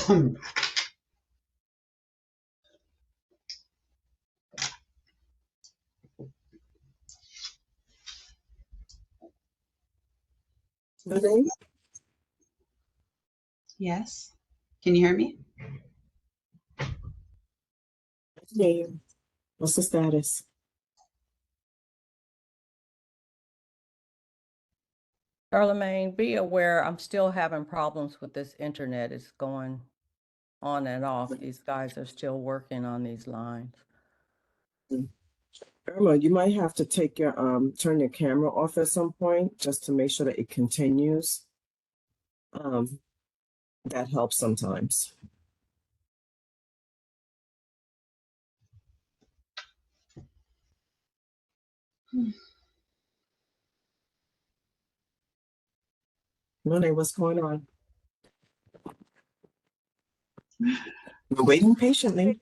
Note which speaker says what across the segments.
Speaker 1: Renee?
Speaker 2: Yes. Can you hear me?
Speaker 1: Hey, what's the status?
Speaker 3: Charlemagne, be aware I'm still having problems with this internet. It's going on and off. These guys are still working on these lines.
Speaker 1: Irma, you might have to take your turn your camera off at some point just to make sure that it continues. That helps sometimes. Renee, what's going on? We're waiting patiently.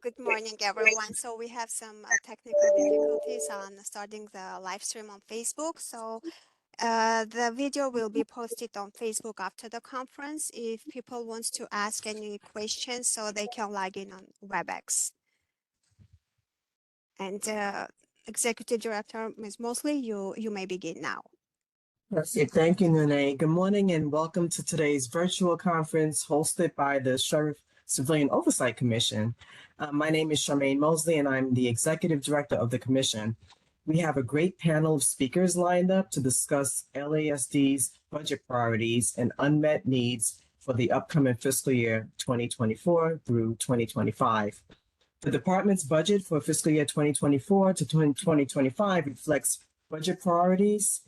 Speaker 4: Good morning, everyone. So we have some technical difficulties on starting the live stream on Facebook. So the video will be posted on Facebook after the conference. If people want to ask any questions, so they can log in on WebEx. And Executive Director, Ms. Mosley, you may begin now.
Speaker 1: Perfect. Thank you, Renee. Good morning and welcome to today's virtual conference hosted by the Sheriff Civilian Oversight Commission. My name is Charmaine Mosley and I'm the Executive Director of the Commission. We have a great panel of speakers lined up to discuss LASD's budget priorities and unmet needs for the upcoming fiscal year 2024 through 2025. The department's budget for fiscal year 2024 to 2025 reflects budget priorities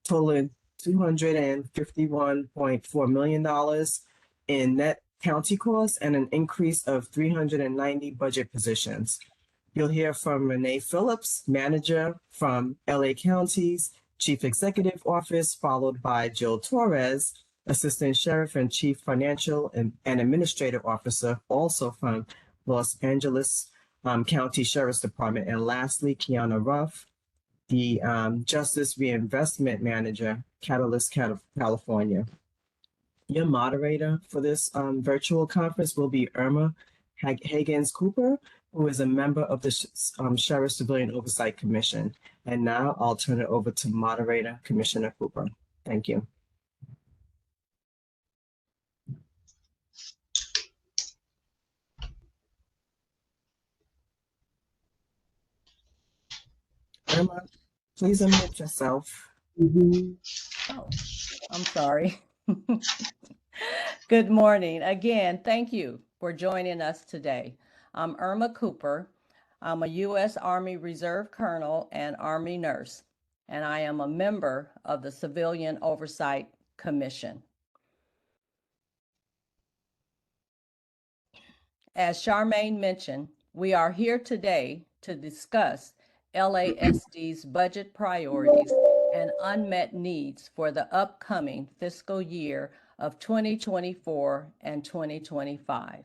Speaker 1: totaling $251.4 million in net county costs and an increase of 390 budget positions. You'll hear from Renee Phillips, manager from LA County's Chief Executive Office, followed by Jill Torres, Assistant Sheriff and Chief Financial and Administrative Officer, also from Los Angeles County Sheriff's Department. And lastly, Kiana Ruff, the Justice Reinvestment Manager, Catalyst, California. Your moderator for this virtual conference will be Irma Higgins Cooper, who is a member of the Sheriff Civilian Oversight Commission. And now I'll turn it over to moderator, Commissioner Cooper. Thank you. Irma, please unmute yourself.
Speaker 3: Oh, I'm sorry. Good morning. Again, thank you for joining us today. I'm Irma Cooper. I'm a U.S. Army Reserve Colonel and Army nurse, and I am a member of the Civilian Oversight Commission. As Charmaine mentioned, we are here today to discuss LASD's budget priorities and unmet needs for the upcoming fiscal year of 2024 and 2025.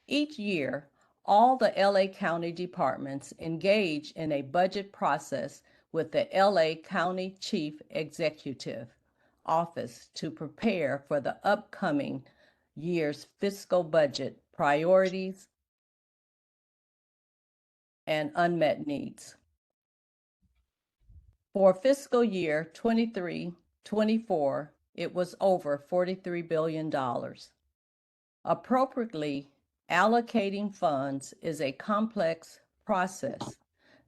Speaker 3: Each year, all the LA County departments engage in a budget process with the LA County Chief Executive Office to prepare for the upcoming year's fiscal budget priorities and unmet needs. For fiscal year 23-24, it was over $43 billion. Appropriately allocating funds is a complex process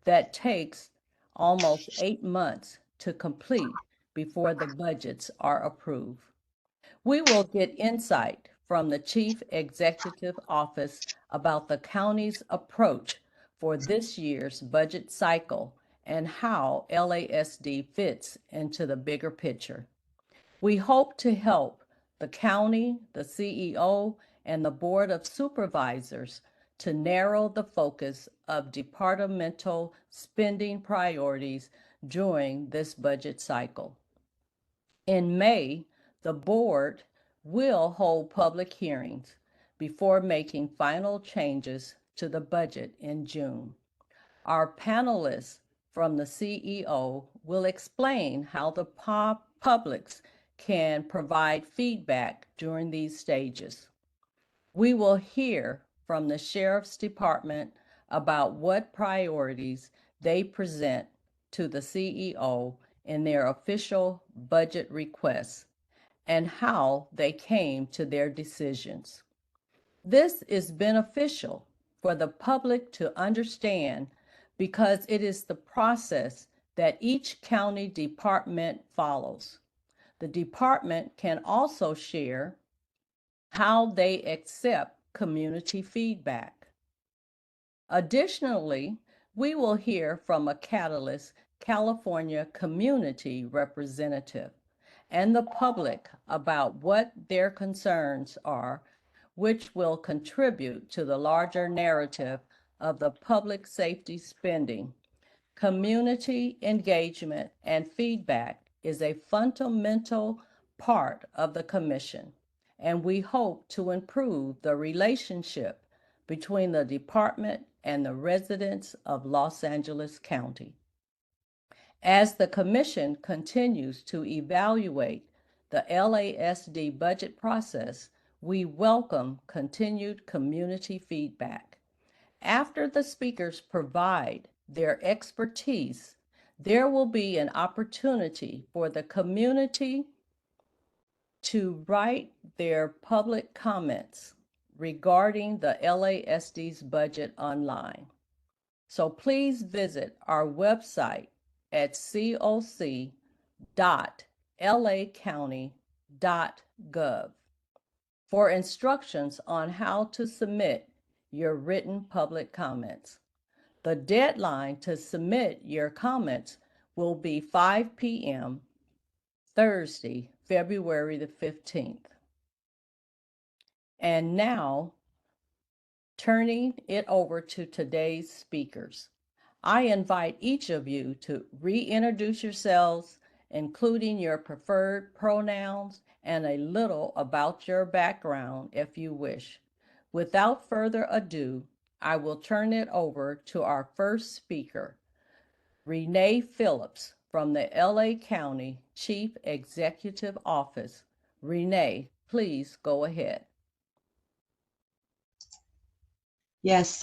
Speaker 3: that takes almost 8 months to complete before the budgets are approved. We will get insight from the Chief Executive Office about the county's approach for this year's budget cycle and how LASD fits into the bigger picture. We hope to help the county, the CEO, and the Board of Supervisors to narrow the focus of departmental spending priorities during this budget cycle. In May, the board will hold public hearings before making final changes to the budget in June. Our panelists from the CEO will explain how the publics can provide feedback during these stages. We will hear from the Sheriff's Department about what priorities they present to the CEO in their official budget requests and how they came to their decisions. This is beneficial for the public to understand because it is the process that each county department follows. The department can also share how they accept community feedback. Additionally, we will hear from a Catalyst California community representative and the public about what their concerns are, which will contribute to the larger narrative of the public safety spending. Community engagement and feedback is a fundamental part of the commission, and we hope to improve the relationship between the department and the residents of Los Angeles County. As the commission continues to evaluate the LASD budget process, we welcome continued community feedback. After the speakers provide their expertise, there will be an opportunity for the community to write their public comments regarding the LASD's budget online. So please visit our website at coc.lacounty.gov for instructions on how to submit your written public comments. The deadline to submit your comments will be 5 p.m. Thursday, February the 15th. And now, turning it over to today's speakers. I invite each of you to reintroduce yourselves, including your preferred pronouns and a little about your background if you wish. Without further ado, I will turn it over to our first speaker, Renee Phillips from the LA County Chief Executive Office. Renee, please go ahead.
Speaker 2: Yes,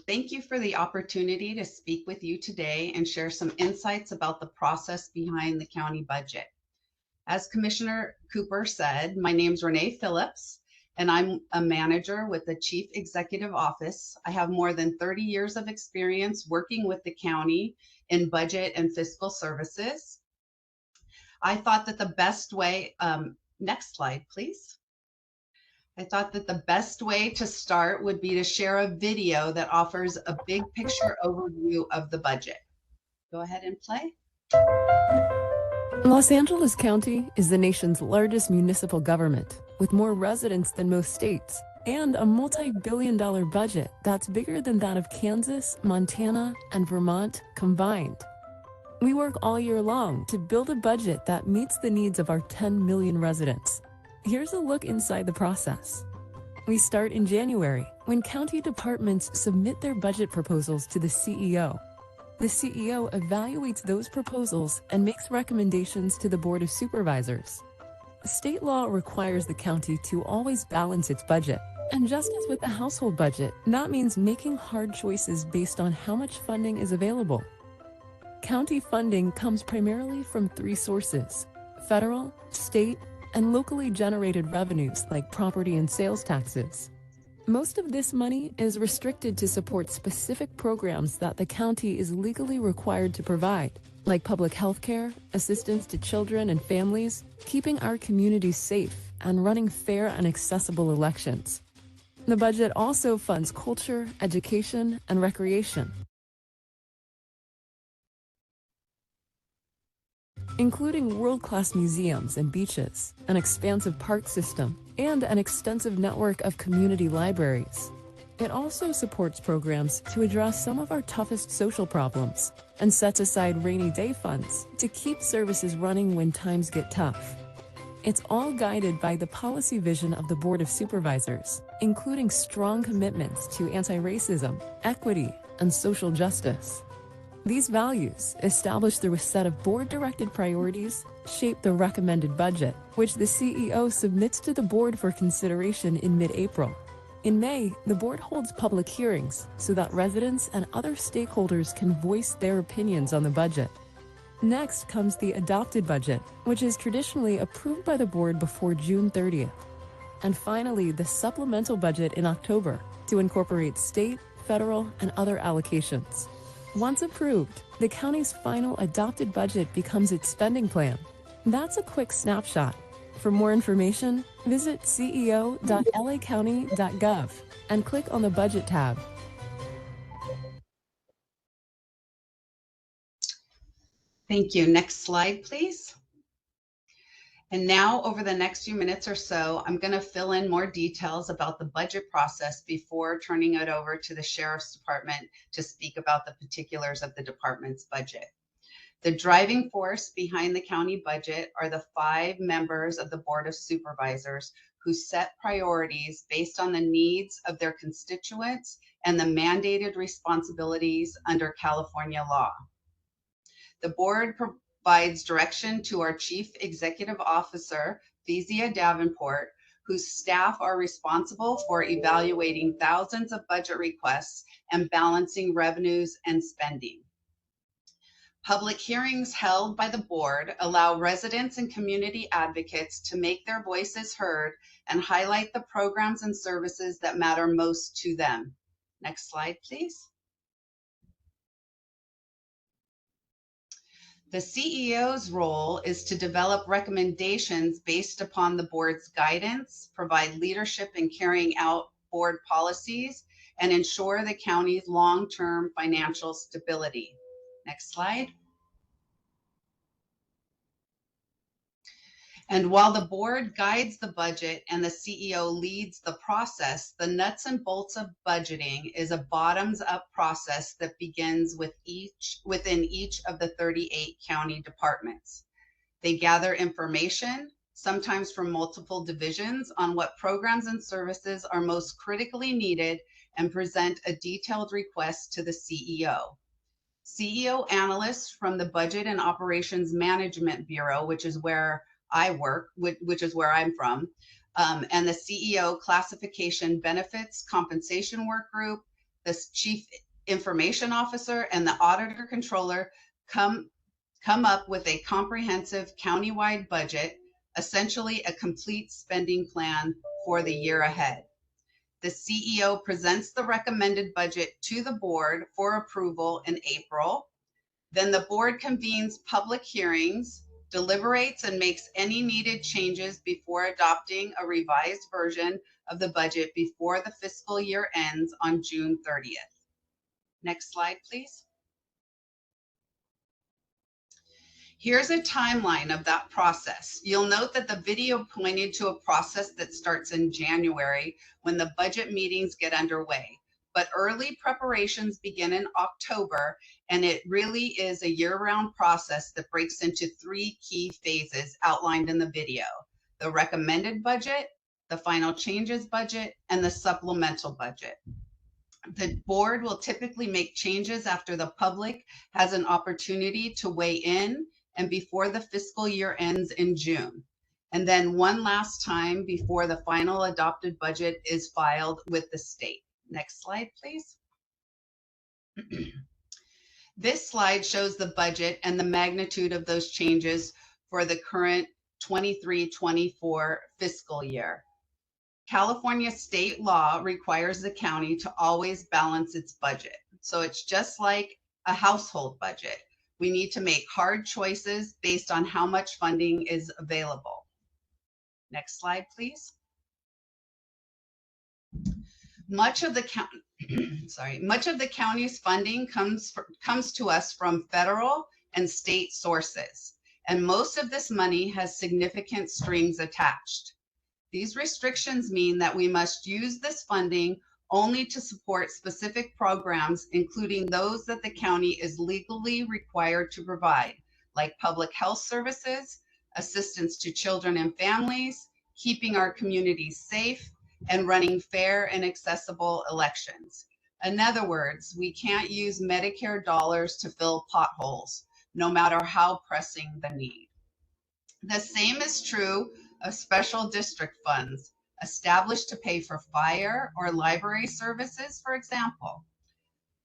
Speaker 2: thank you for the opportunity to speak with you today and share some insights about the process behind the county budget. As Commissioner Cooper said, my name is Renee Phillips, and I'm a manager with the Chief Executive Office. I have more than 30 years of experience working with the county in budget and fiscal services. I thought that the best way, next slide, please. I thought that the best way to start would be to share a video that offers a big picture overview of the budget. Go ahead and play.
Speaker 5: Los Angeles County is the nation's largest municipal government, with more residents than most states, and a multi-billion-dollar budget that's bigger than that of Kansas, Montana, and Vermont combined. We work all year long to build a budget that meets the needs of our 10 million residents. Here's a look inside the process. We start in January, when county departments submit their budget proposals to the CEO. The CEO evaluates those proposals and makes recommendations to the Board of Supervisors. State law requires the county to always balance its budget. And just as with the household budget, that means making hard choices based on how much funding is available. County funding comes primarily from three sources: federal, state, and locally generated revenues like property and sales taxes. Most of this money is restricted to support specific programs that the county is legally required to provide, like public health care, assistance to children and families, keeping our communities safe, and running fair and accessible elections. The budget also funds culture, education, and recreation, including world-class museums and beaches, an expansive park system, and an extensive network of community libraries. It also supports programs to address some of our toughest social problems and sets aside rainy day funds to keep services running when times get tough. It's all guided by the policy vision of the Board of Supervisors, including strong commitments to anti-racism, equity, and social justice. These values, established through a set of board-directed priorities, shape the recommended budget, which the CEO submits to the board for consideration in mid-April. In May, the board holds public hearings so that residents and other stakeholders can voice their opinions on the budget. Next comes the adopted budget, which is traditionally approved by the board before June 30th. And finally, the supplemental budget in October to incorporate state, federal, and other allocations. Once approved, the county's final adopted budget becomes its spending plan. That's a quick snapshot. For more information, visit ceo.lacounty.gov and click on the Budget tab.
Speaker 2: Thank you. Next slide, please. And now, over the next few minutes or so, I'm going to fill in more details about the budget process before turning it over to the Sheriff's Department to speak about the particulars of the department's budget. The driving force behind the county budget are the 5 members of the Board of Supervisors who set priorities based on the needs of their constituents and the mandated responsibilities under California law. The board provides direction to our Chief Executive Officer, Kezia Davenport, whose staff are responsible for evaluating thousands of budget requests and balancing revenues and spending. Public hearings held by the board allow residents and community advocates to make their voices heard and highlight the programs and services that matter most to them. Next slide, please. The CEO's role is to develop recommendations based upon the board's guidance, provide leadership in carrying out board policies, and ensure the county's long-term financial stability. Next slide. And while the board guides the budget and the CEO leads the process, the nuts and bolts of budgeting is a bottoms-up process that begins within each of the 38 county departments. They gather information, sometimes from multiple divisions, on what programs and services are most critically needed and present a detailed request to the CEO. CEO analysts from the Budget and Operations Management Bureau, which is where I work, which is where I'm from, and the CEO Classification Benefits Compensation Work Group, the Chief Information Officer, and the Auditor Controller come up with a comprehensive countywide budget, essentially a complete spending plan for the year ahead. The CEO presents the recommended budget to the board for approval in April. Then the board convenes public hearings, deliberates, and makes any needed changes before adopting a revised version of the budget before the fiscal year ends on June 30th. Next slide, please. Here's a timeline of that process. You'll note that the video pointed to a process that starts in January when the budget meetings get underway. But early preparations begin in October, and it really is a year-round process that breaks into 3 key phases outlined in the video: the recommended budget, the final changes budget, and the supplemental budget. The board will typically make changes after the public has an opportunity to weigh in and before the fiscal year ends in June. And then one last time before the final adopted budget is filed with the state. Next slide, please. This slide shows the budget and the magnitude of those changes for the current 23-24 fiscal year. California state law requires the county to always balance its budget. So it's just like a household budget. We need to make hard choices based on how much funding is available. Next slide, please. Much of the county's funding comes to us from federal and state sources, and most of this money has significant strings attached. These restrictions mean that we must use this funding only to support specific programs, including those that the county is legally required to provide, like public health services, assistance to children and families, keeping our communities safe, and running fair and accessible elections. In other words, we can't use Medicare dollars to fill potholes, no matter how pressing the need. The same is true of special district funds, established to pay for fire or library services, for example.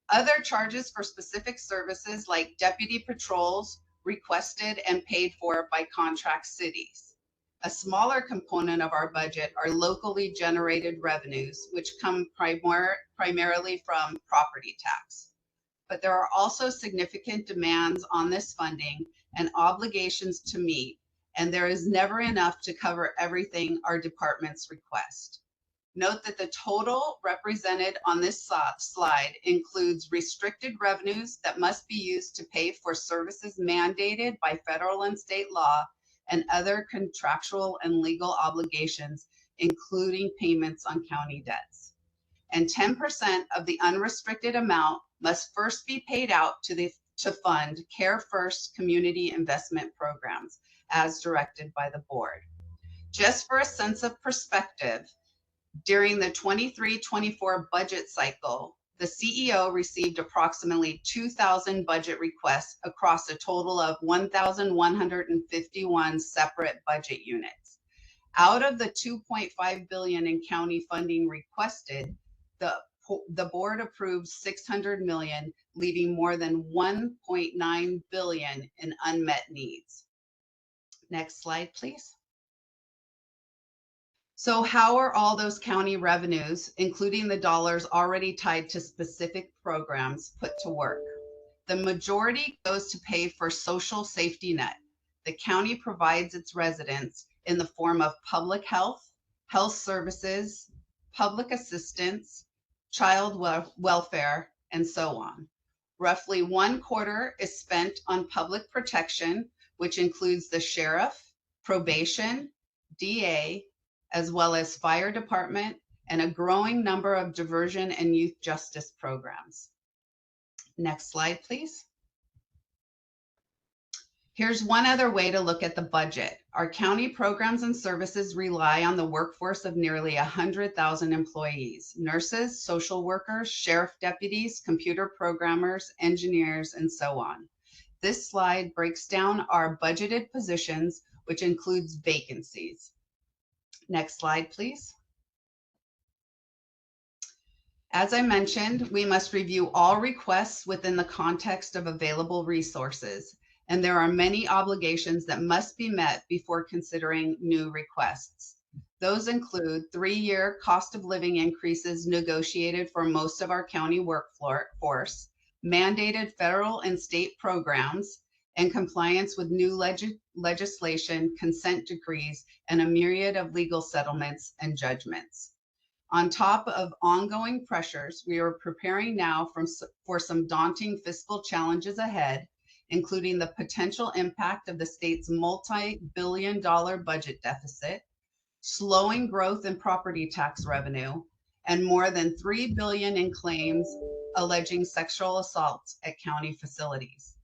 Speaker 2: Other charges for specific services like deputy patrols requested and paid for by contract cities. A smaller component of our budget are locally generated revenues, which come primarily from property tax. But there are also significant demands on this funding and obligations to meet, and there is never enough to cover everything our departments request. Note that the total represented on this slide includes restricted revenues that must be used to pay for services mandated by federal and state law and other contractual and legal obligations, including payments on county debts. And 10% of the unrestricted amount must first be paid out to fund Care First community investment programs as directed by the board. Just for a sense of perspective, during the 23-24 budget cycle, the CEO received approximately 2,000 budget requests across a total of 1,151 separate budget units. Out of the $2.5 billion in county funding requested, the board approved $600 million, leaving more than $1.9 billion in unmet needs. Next slide, please. So how are all those county revenues, including the dollars already tied to specific programs, put to work? The majority goes to pay for social safety net. The county provides its residents in the form of public health, health services, public assistance, child welfare, and so on. Roughly 1/4 is spent on public protection, which includes the sheriff, probation, DA, as well as fire department, and a growing number of diversion and youth justice programs. Next slide, please. Here's one other way to look at the budget. Our county programs and services rely on the workforce of nearly 100,000 employees: nurses, social workers, sheriff deputies, computer programmers, engineers, and so on. This slide breaks down our budgeted positions, which includes vacancies. Next slide, please. As I mentioned, we must review all requests within the context of available resources, and there are many obligations that must be met before considering new requests. Those include 3-year cost of living increases negotiated for most of our county workforce, mandated federal and state programs, and compliance with new legislation, consent decrees, and a myriad of legal settlements and judgments. On top of ongoing pressures, we are preparing now for some daunting fiscal challenges ahead, including the potential impact of the state's multi-billion-dollar budget deficit, slowing growth in property tax revenue, and more than $3 billion in claims alleging sexual assaults at county facilities.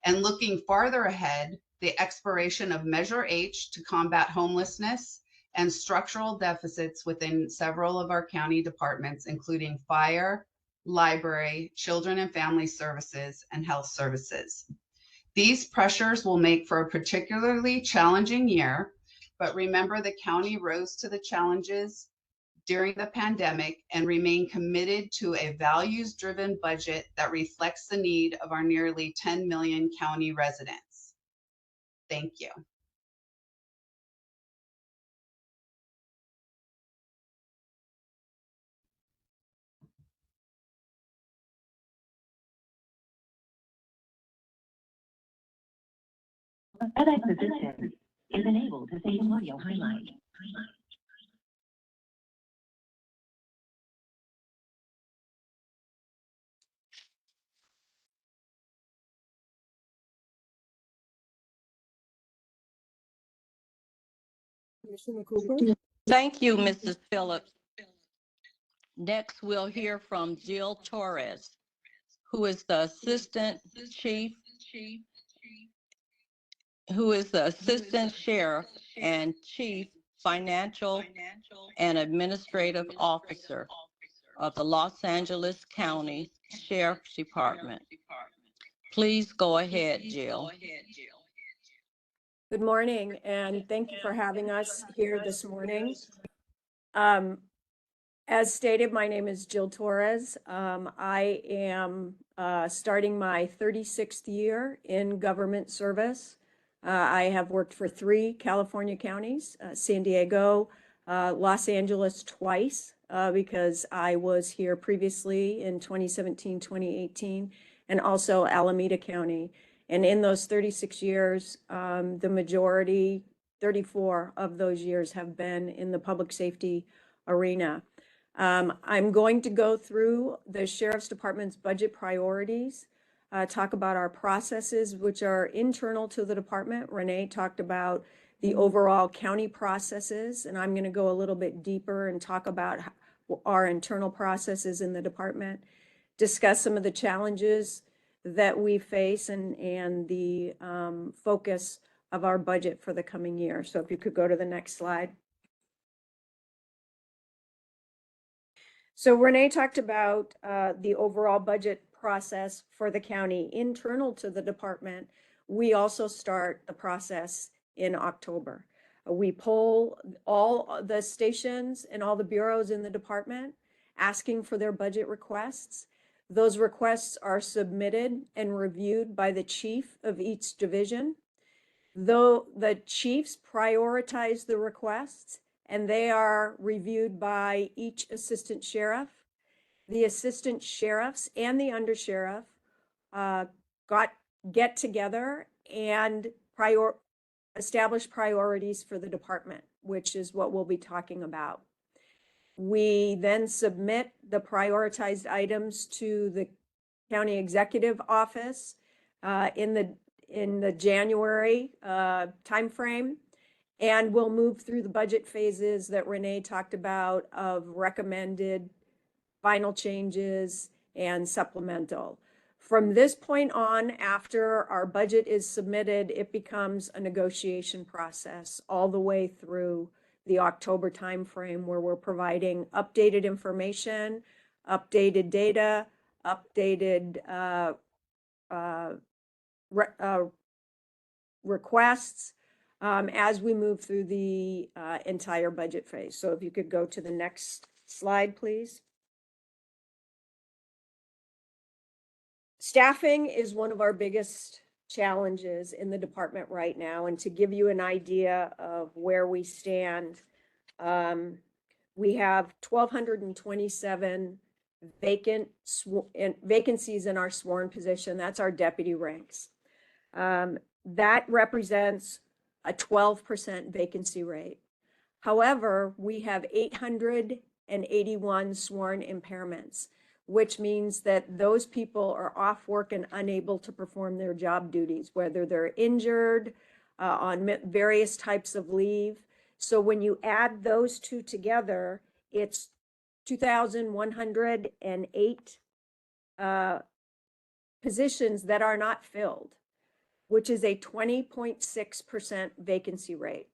Speaker 2: And looking farther ahead, the expiration of Measure H to combat homelessness and structural deficits within several of our county departments, including fire, library, children and family services, and health services. These pressures will make for a particularly challenging year, but remember the county rose to the challenges during the pandemic and remain committed to a values-driven budget that reflects the need of our nearly 10 million county residents. Thank you.
Speaker 6: FedEx Assistant is enabled to save audio highlight.
Speaker 1: Commissioner Cooper?
Speaker 3: Thank you, Mrs. Phillips. Next, we'll hear from Jill Torres, who is the Assistant Sheriff and Chief Financial and Administrative Officer of the Los Angeles County Sheriff's Department. Please go ahead, Jill.
Speaker 7: Good morning, and thank you for having us here this morning. As stated, my name is Jill Torres. I am starting my 36th year in government service. I have worked for 3 California counties, San Diego, Los Angeles twice, because I was here previously in 2017, 2018, and also Alameda County. And in those 36 years, the majority, 34 of those years, have been in the public safety arena. I'm going to go through the Sheriff's Department's budget priorities, talk about our processes, which are internal to the department. Renee talked about the overall county processes, and I'm going to go a little bit deeper and talk about our internal processes in the department, discuss some of the challenges that we face and the focus of our budget for the coming year. So if you could go to the next slide. So Renee talked about the overall budget process for the county internal to the department. We also start the process in October. We poll all the stations and all the bureaus in the department asking for their budget requests. Those requests are submitted and reviewed by the chief of each division. Though the chiefs prioritize the requests, and they are reviewed by each assistant sheriff. The assistant sheriffs and the undersheriff get together and establish priorities for the department, which is what we'll be talking about. We then submit the prioritized items to the county executive office in the January timeframe. And we'll move through the budget phases that Renee talked about of recommended, final changes, and supplemental. From this point on, after our budget is submitted, it becomes a negotiation process all the way through the October timeframe, where we're providing updated information, updated data, updated requests, as we move through the entire budget phase. So if you could go to the next slide, please. Staffing is one of our biggest challenges in the department right now. And to give you an idea of where we stand, we have 1,227 vacancies in our sworn position. That's our deputy ranks. That represents a 12% vacancy rate. However, we have 881 sworn impairments, which means that those people are off work and unable to perform their job duties, whether they're injured, on various types of leave. So when you add those two together, it's 2,108 positions that are not filled, which is a 20.6% vacancy rate.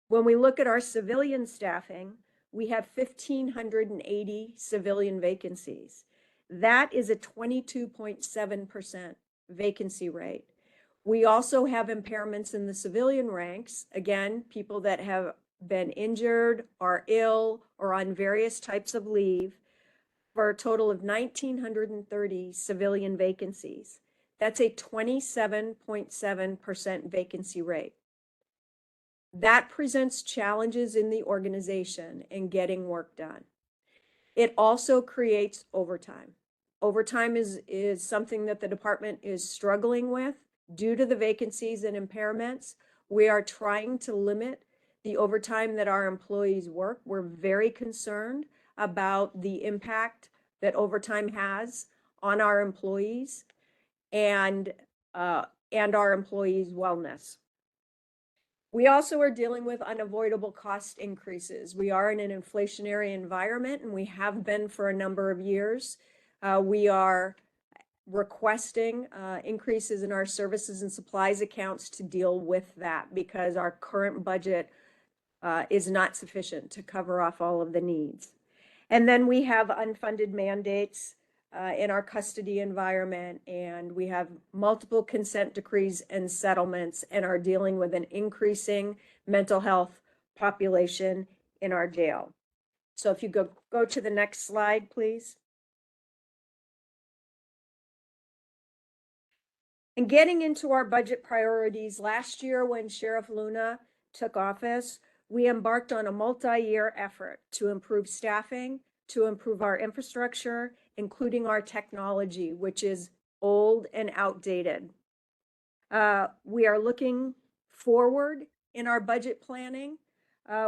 Speaker 7: When we look at our civilian staffing, we have 1,580 civilian vacancies. That is a 22.7% vacancy rate. We also have impairments in the civilian ranks. Again, people that have been injured, are ill, or on various types of leave, for a total of 1,930 civilian vacancies. That's a 27.7% vacancy rate. That presents challenges in the organization in getting work done. It also creates overtime. Overtime is something that the department is struggling with due to the vacancies and impairments. We are trying to limit the overtime that our employees work. We're very concerned about the impact that overtime has on our employees and our employees' wellness. We also are dealing with unavoidable cost increases. We are in an inflationary environment, and we have been for a number of years. We are requesting increases in our services and supplies accounts to deal with that, because our current budget is not sufficient to cover off all of the needs. And then we have unfunded mandates in our custody environment, and we have multiple consent decrees and settlements, and are dealing with an increasing mental health population in our jail. So if you go to the next slide, please. And getting into our budget priorities, last year when Sheriff Luna took office, we embarked on a multi-year effort to improve staffing, to improve our infrastructure, including our technology, which is old and outdated. We are looking forward in our budget planning.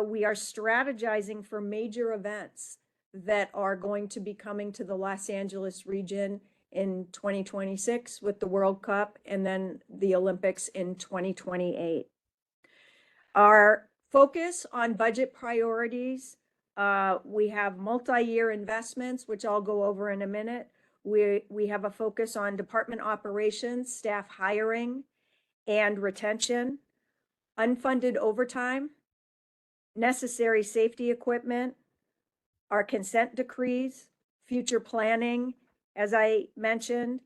Speaker 7: We are strategizing for major events that are going to be coming to the Los Angeles region in 2026 with the World Cup and then the Olympics in 2028. Our focus on budget priorities, we have multi-year investments, which I'll go over in a minute. We have a focus on department operations, staff hiring and retention, unfunded overtime, necessary safety equipment, our consent decrees, future planning, as I mentioned,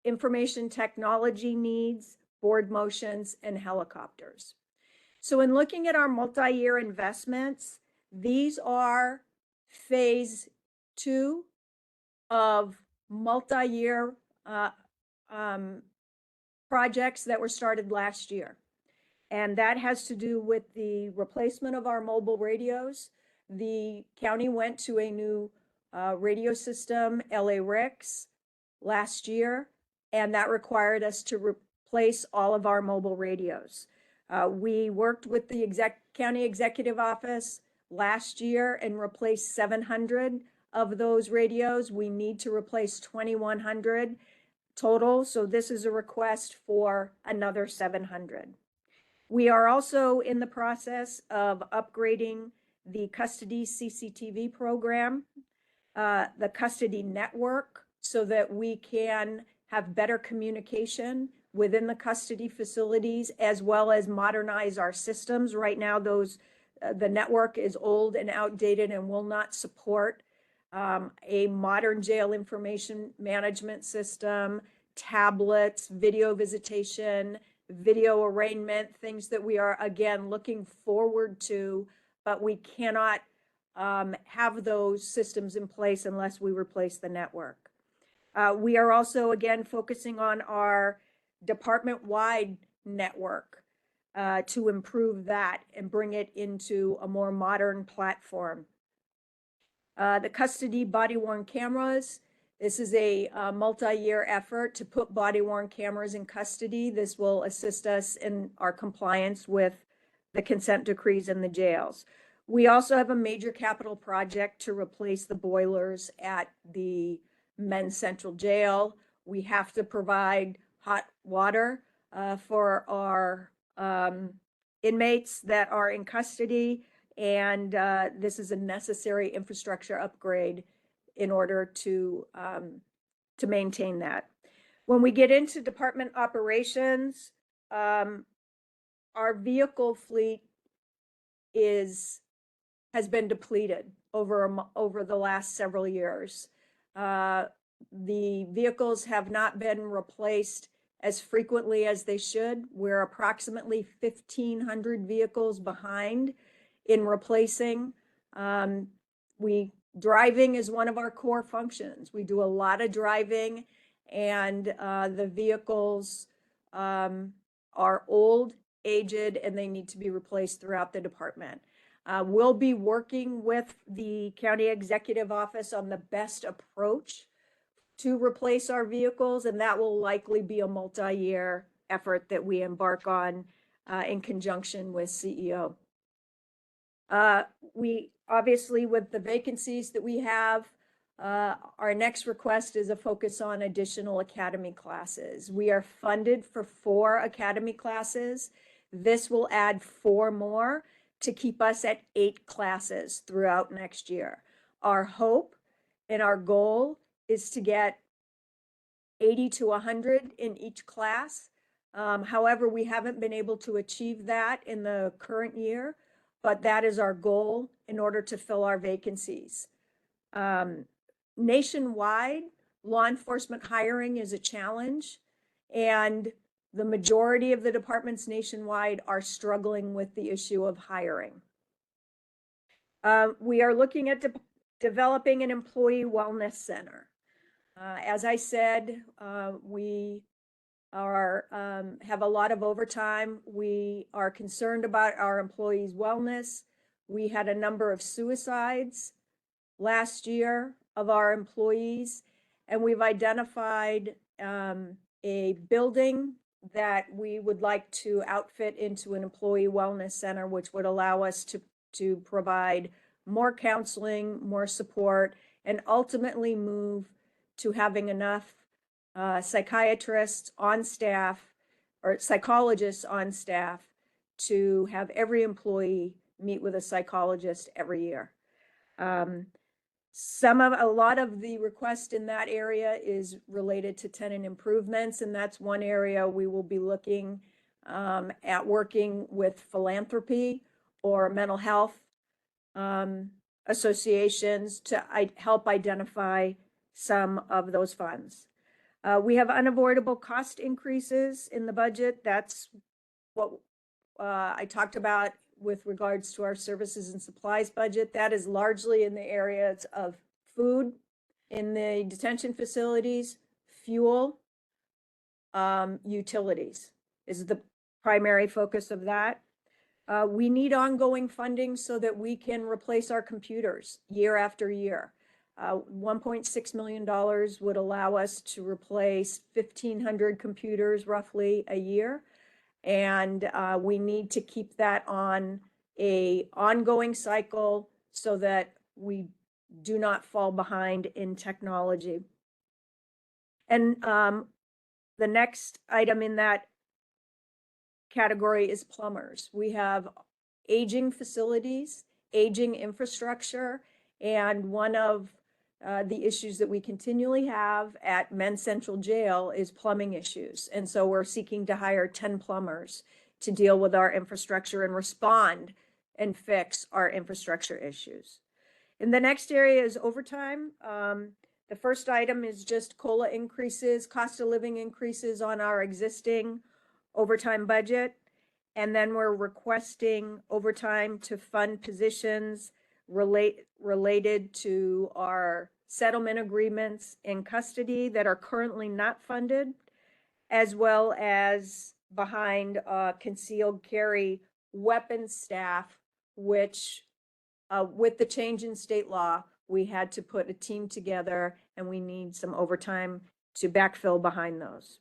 Speaker 7: information technology needs, board motions, and helicopters. So in looking at our multi-year investments, these are phase 2 of multi-year projects that were started last year. And that has to do with the replacement of our mobile radios. The county went to a new radio system, LA-RICS, last year, and that required us to replace all of our mobile radios. We worked with the county executive office last year and replaced 700 of those radios. We need to replace 2,100 total, so this is a request for another 700. We are also in the process of upgrading the custody CCTV program, the custody network, so that we can have better communication within the custody facilities, as well as modernize our systems. Right now, the network is old and outdated and will not support a modern jail information management system, tablets, video visitation, video arraignment, things that we are, again, looking forward to, but we cannot have those systems in place unless we replace the network. We are also, again, focusing on our department-wide network to improve that and bring it into a more modern platform. The custody body-worn cameras. This is a multi-year effort to put body-worn cameras in custody. This will assist us in our compliance with the consent decrees in the jails. We also have a major capital project to replace the boilers at the Men's Central Jail. We have to provide hot water for our inmates that are in custody, and this is a necessary infrastructure upgrade in order to maintain that. When we get into department operations, our vehicle fleet has been depleted over the last several years. The vehicles have not been replaced as frequently as they should. We're approximately 1,500 vehicles behind in replacing. Driving is one of our core functions. We do a lot of driving, and the vehicles are old, aged, and they need to be replaced throughout the department. We'll be working with the county executive office on the best approach to replace our vehicles, and that will likely be a multi-year effort that we embark on in conjunction with CEO. We obviously, with the vacancies that we have, our next request is a focus on additional academy classes. We are funded for 4 academy classes. This will add 4 more to keep us at 8 classes throughout next year. Our hope and our goal is to get 80 to 100 in each class. However, we haven't been able to achieve that in the current year, but that is our goal in order to fill our vacancies. Nationwide, law enforcement hiring is a challenge, and the majority of the departments nationwide are struggling with the issue of hiring. We are looking at developing an employee wellness center. As I said, we are have a lot of overtime. We are concerned about our employees' wellness. We had a number of suicides last year of our employees, and we've identified a building that we would like to outfit into an employee wellness center, which would allow us to provide more counseling, more support, and ultimately move to having enough psychiatrists on staff or psychologists on staff to have every employee meet with a psychologist every year. A lot of the request in that area is related to tenant improvements, and that's one area we will be looking at working with philanthropy or mental health associations to help identify some of those funds. We have unavoidable cost increases in the budget. That's what I talked about with regards to our services and supplies budget. That is largely in the areas of food in the detention facilities, fuel, utilities is the primary focus of that. We need ongoing funding so that we can replace our computers year after year. $1.6 million would allow us to replace 1,500 computers roughly a year. And we need to keep that on an ongoing cycle so that we do not fall behind in technology. And the next item in that category is plumbers. We have aging facilities, aging infrastructure, and one of the issues that we continually have at Men's Central Jail is plumbing issues. And so we're seeking to hire 10 plumbers to deal with our infrastructure and respond and fix our infrastructure issues. And the next area is overtime. The first item is just COLA increases, cost of living increases on our existing overtime budget. And then we're requesting overtime to fund positions related to our settlement agreements in custody that are currently not funded, as well as behind concealed carry weapons staff, which with the change in state law, we had to put a team together and we need some overtime to backfill behind those.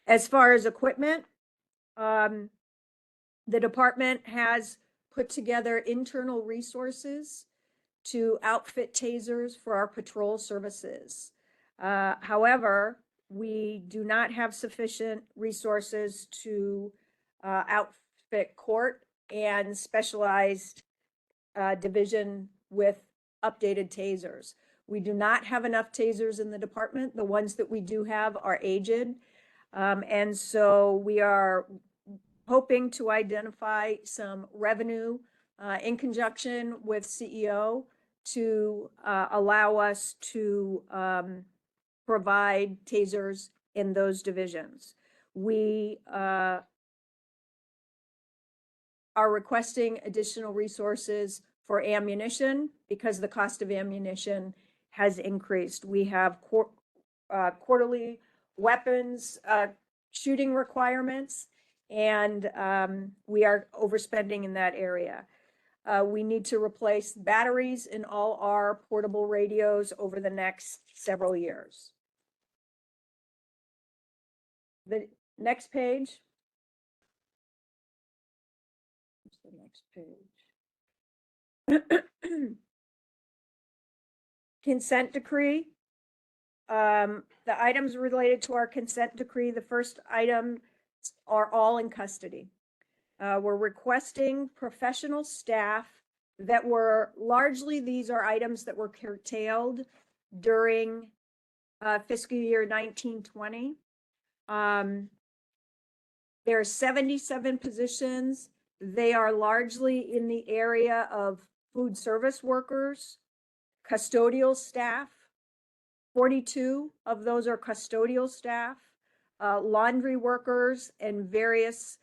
Speaker 7: As far as equipment, the department has put together internal resources to outfit tasers for our patrol services. However, we do not have sufficient resources to outfit court and specialized division with updated tasers. We do not have enough tasers in the department. The ones that we do have are aged. And so we are hoping to identify some revenue in conjunction with CEO to allow us to provide tasers in those divisions. We are requesting additional resources for ammunition because the cost of ammunition has increased. We have quarterly weapons shooting requirements, and we are overspending in that area. We need to replace batteries in all our portable radios over the next several years. The next page. What's the next page? Consent decree. The items related to our consent decree, the first item are all in custody. We're requesting professional staff that were largely, these are items that were curtailed during fiscal year 1920. There are 77 positions. They are largely in the area of food service workers, custodial staff. 42 of those are custodial staff, laundry workers, and various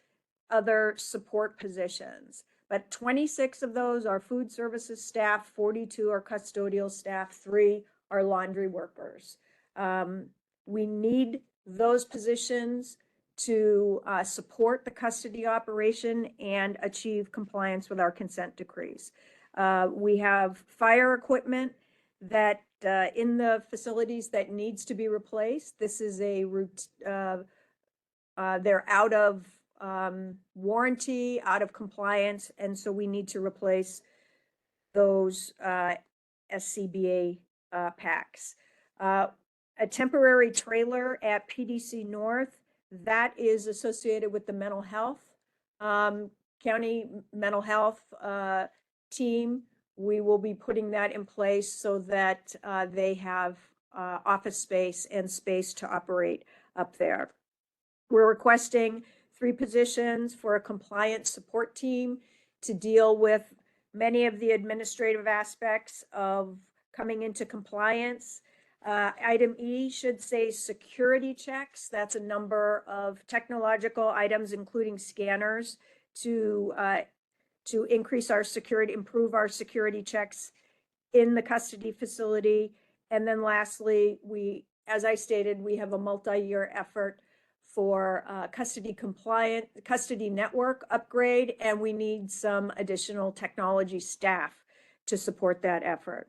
Speaker 7: other support positions. but 26 of those are food services staff, 42 are custodial staff, 3 are laundry workers. We need those positions to support the custody operation and achieve compliance with our consent decrees. We have fire equipment that in the facilities that needs to be replaced. This is a route, they're out of warranty, out of compliance, and so we need to replace those SCBA packs. A temporary trailer at PDC North, that is associated with the mental health, county mental health team. We will be putting that in place so that they have office space and space to operate up there. We're requesting 3 positions for a compliance support team to deal with many of the administrative aspects of coming into compliance. Item E should say security checks. That's a number of technological items, including scanners, to increase our security, improve our security checks in the custody facility. And then lastly, as I stated, we have a multi-year effort for custody network upgrade, and we need some additional technology staff to support that effort.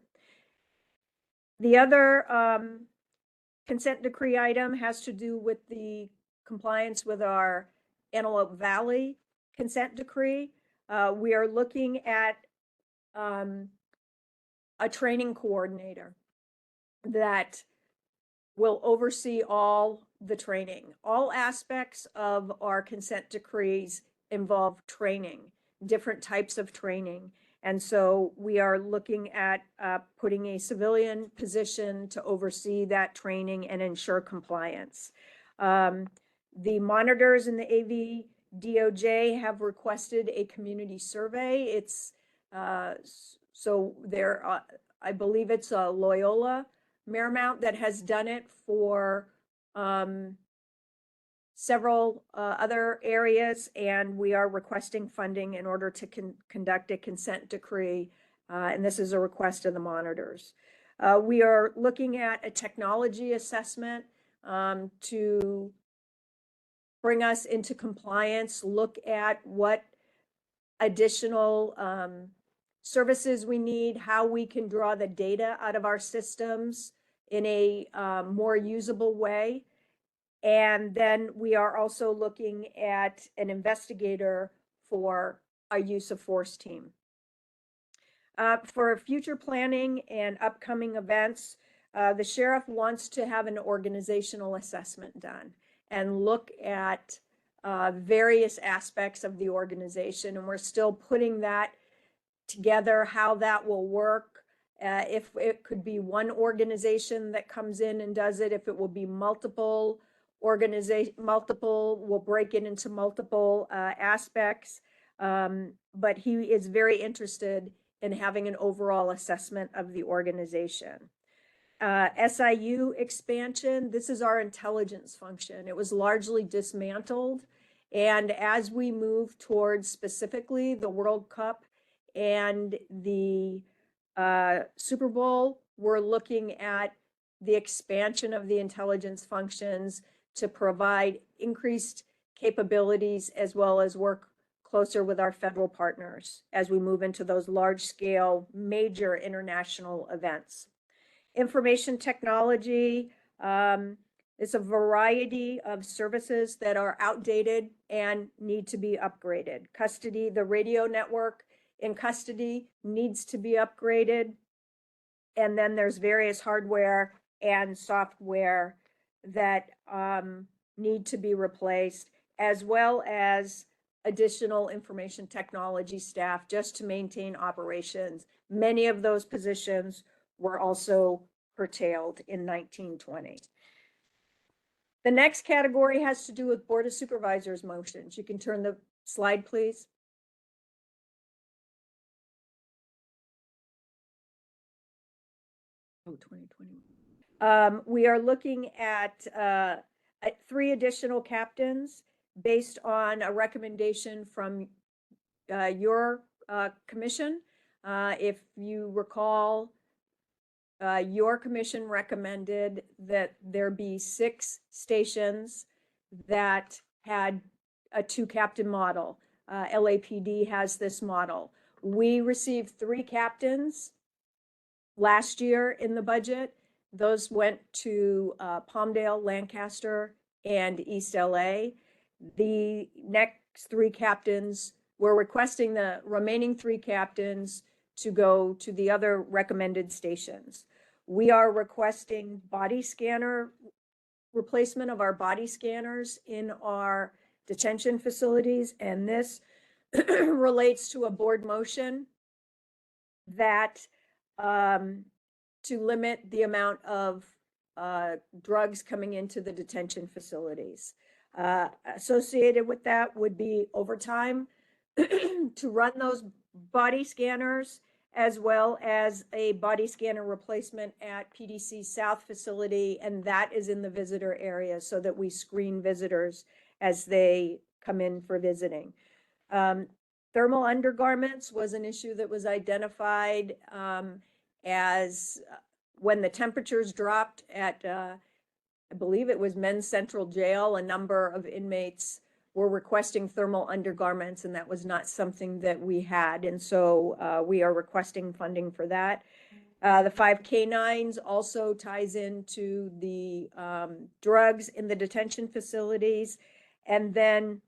Speaker 7: The other consent decree item has to do with the compliance with our Antelope Valley consent decree. We are looking at a training coordinator that will oversee all the training. All aspects of our consent decrees involve training, different types of training. And so we are looking at putting a civilian position to oversee that training and ensure compliance. The monitors in the AV DOJ have requested a community survey. It's so there, I believe it's a Loyola Marymount that has done it for several other areas, and we are requesting funding in order to conduct a consent decree, and this is a request of the monitors. We are looking at a technology assessment to bring us into compliance, look at what additional services we need, how we can draw the data out of our systems in a more usable way. And then we are also looking at an investigator for a use of force team. For future planning and upcoming events, the sheriff wants to have an organizational assessment done and look at various aspects of the organization. And we're still putting that together, how that will work. If it could be one organization that comes in and does it, if it will be multiple we'll break it into multiple aspects. But he is very interested in having an overall assessment of the organization. SIU expansion, this is our intelligence function. It was largely dismantled. And as we move towards specifically the World Cup and the Super Bowl, we're looking at the expansion of the intelligence functions to provide increased capabilities as well as work closer with our federal partners as we move into those large-scale major international events. Information technology is a variety of services that are outdated and need to be upgraded. Custody, the radio network in custody needs to be upgraded. And then there's various hardware and software that need to be replaced, as well as additional information technology staff just to maintain operations. Many of those positions were also curtailed in 1920. The next category has to do with Board of Supervisors motions. You can turn the slide, please. Oh, 2021. We are looking at 3 additional captains based on a recommendation from your commission. If you recall, your commission recommended that there be 6 stations that had a 2-captain model. LAPD has this model. We received 3 captains last year in the budget. Those went to Palmdale, Lancaster, and East LA. The next 3 captains, we're requesting the remaining 3 captains to go to the other recommended stations. We are requesting body scanner replacement of our body scanners in our detention facilities, and this relates to a board motion that to limit the amount of drugs coming into the detention facilities. Associated with that would be overtime to run those body scanners, as well as a body scanner replacement at PDC South facility, and that is in the visitor area so that we screen visitors as they come in for visiting. Thermal undergarments was an issue that was identified as when the temperatures dropped at, I believe it was Men's Central Jail, a number of inmates were requesting thermal undergarments, and that was not something that we had. And so we are requesting funding for that. The 5 canines also ties into the drugs in the detention facilities. And then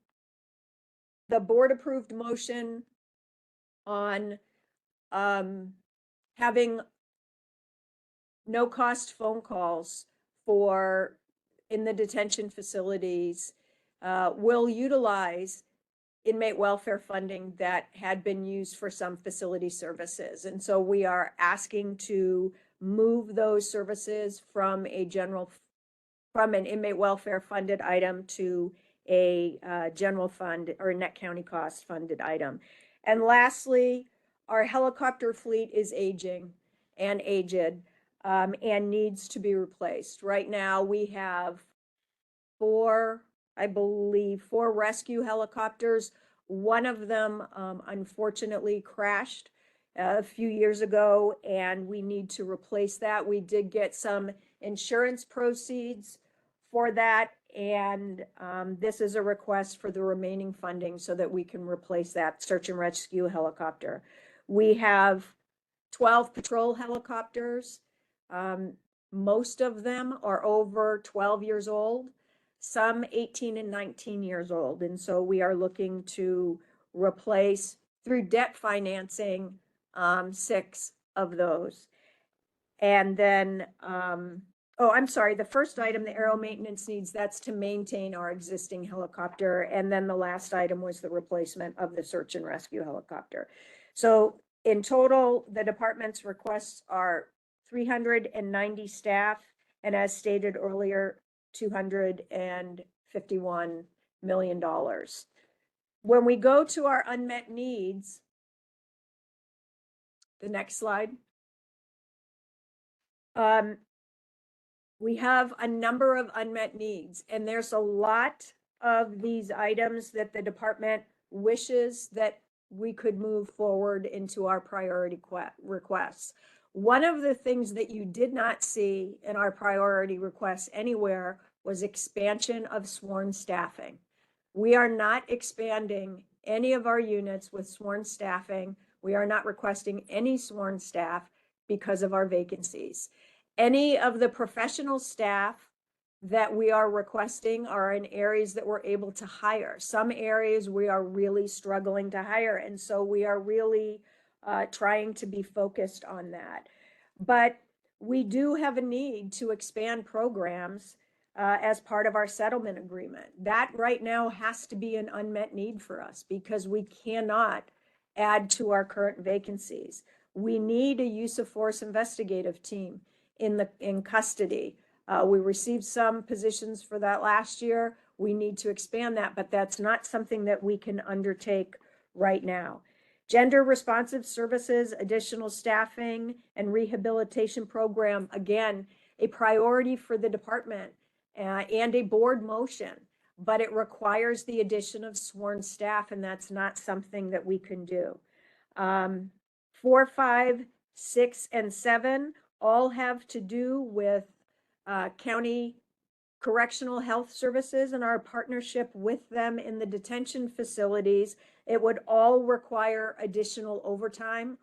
Speaker 7: the board approved motion on having no cost phone calls for in the detention facilities will utilize inmate welfare funding that had been used for some facility services. And so we are asking to move those services from an inmate welfare funded item to a general fund or net county cost funded item. And lastly, our helicopter fleet is aging and aged and needs to be replaced. Right now we have 4 rescue helicopters. One of them unfortunately crashed a few years ago, and we need to replace that. We did get some insurance proceeds for that, and this is a request for the remaining funding so that we can replace that search and rescue helicopter. We have 12 patrol helicopters. Most of them are over 12 years old, some 18 and 19 years old. And so we are looking to replace through debt financing 6 of those. And then, I'm sorry, the first item, the aero maintenance needs, that's to maintain our existing helicopter. And then the last item was the replacement of the search and rescue helicopter. So in total, the department's requests are 390 staff, and as stated earlier, $251 million. When we go to our unmet needs, the next slide, we have a number of unmet needs, and there's a lot of these items that the department wishes that we could move forward into our priority requests. One of the things that you did not see in our priority requests anywhere was expansion of sworn staffing. We are not expanding any of our units with sworn staffing. We are not requesting any sworn staff because of our vacancies. Any of the professional staff that we are requesting are in areas that we're able to hire. Some areas we are really struggling to hire, and so we are really trying to be focused on that. But we do have a need to expand programs as part of our settlement agreement. That right now has to be an unmet need for us because we cannot add to our current vacancies. We need a use of force investigative team in custody. We received some positions for that last year. We need to expand that, but that's not something that we can undertake right now. Gender responsive services, additional staffing, and rehabilitation program, again, a priority for the department and a board motion. but it requires the addition of sworn staff, and that's not something that we can do. 4, 5, 6, and 7 all have to do with county correctional health services and our partnership with them in the detention facilities. It would all require additional overtime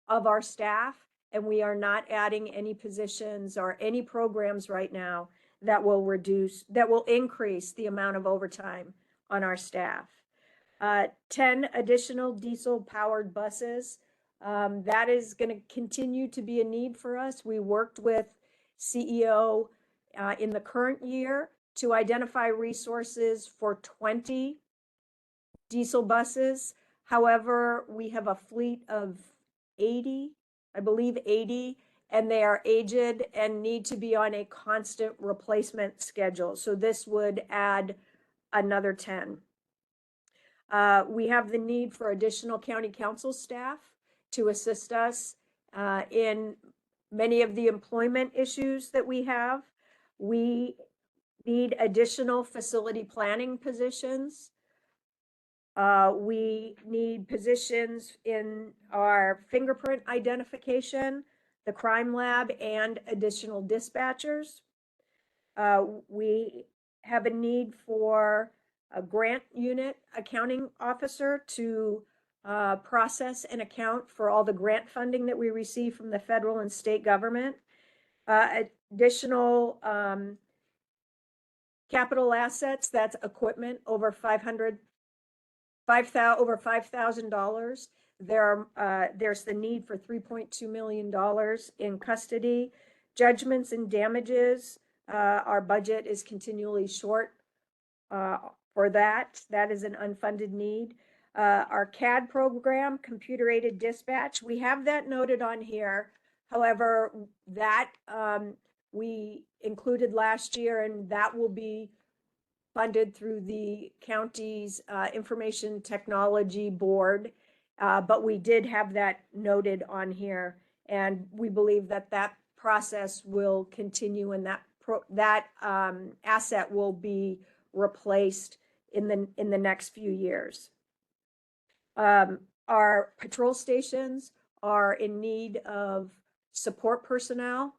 Speaker 7: of our staff, and we are not adding any positions or any programs right now that will increase the amount of overtime on our staff. 10 additional diesel powered buses. That is going to continue to be a need for us. We worked with CEO in the current year to identify resources for 20 diesel buses. However, we have a fleet of 80, I believe 80, and they are aged and need to be on a constant replacement schedule. So this would add another 10. We have the need for additional county council staff to assist us in many of the employment issues that we have. We need additional facility planning positions. We need positions in our fingerprint identification, the crime lab, and additional dispatchers. We have a need for a grant unit accounting officer to process and account for all the grant funding that we receive from the federal and state government. Additional capital assets, that's equipment over $5,000. There's the need for $3.2 million in custody. Judgments and damages, our budget is continually short for that. That is an unfunded need. Our CAD program, computer aided dispatch, we have that noted on here. However, that we included last year, and that will be funded through the county's information technology board. But we did have that noted on here, and we believe that that process will continue, and that asset will be replaced in the next few years. Our patrol stations are in need of support personnel.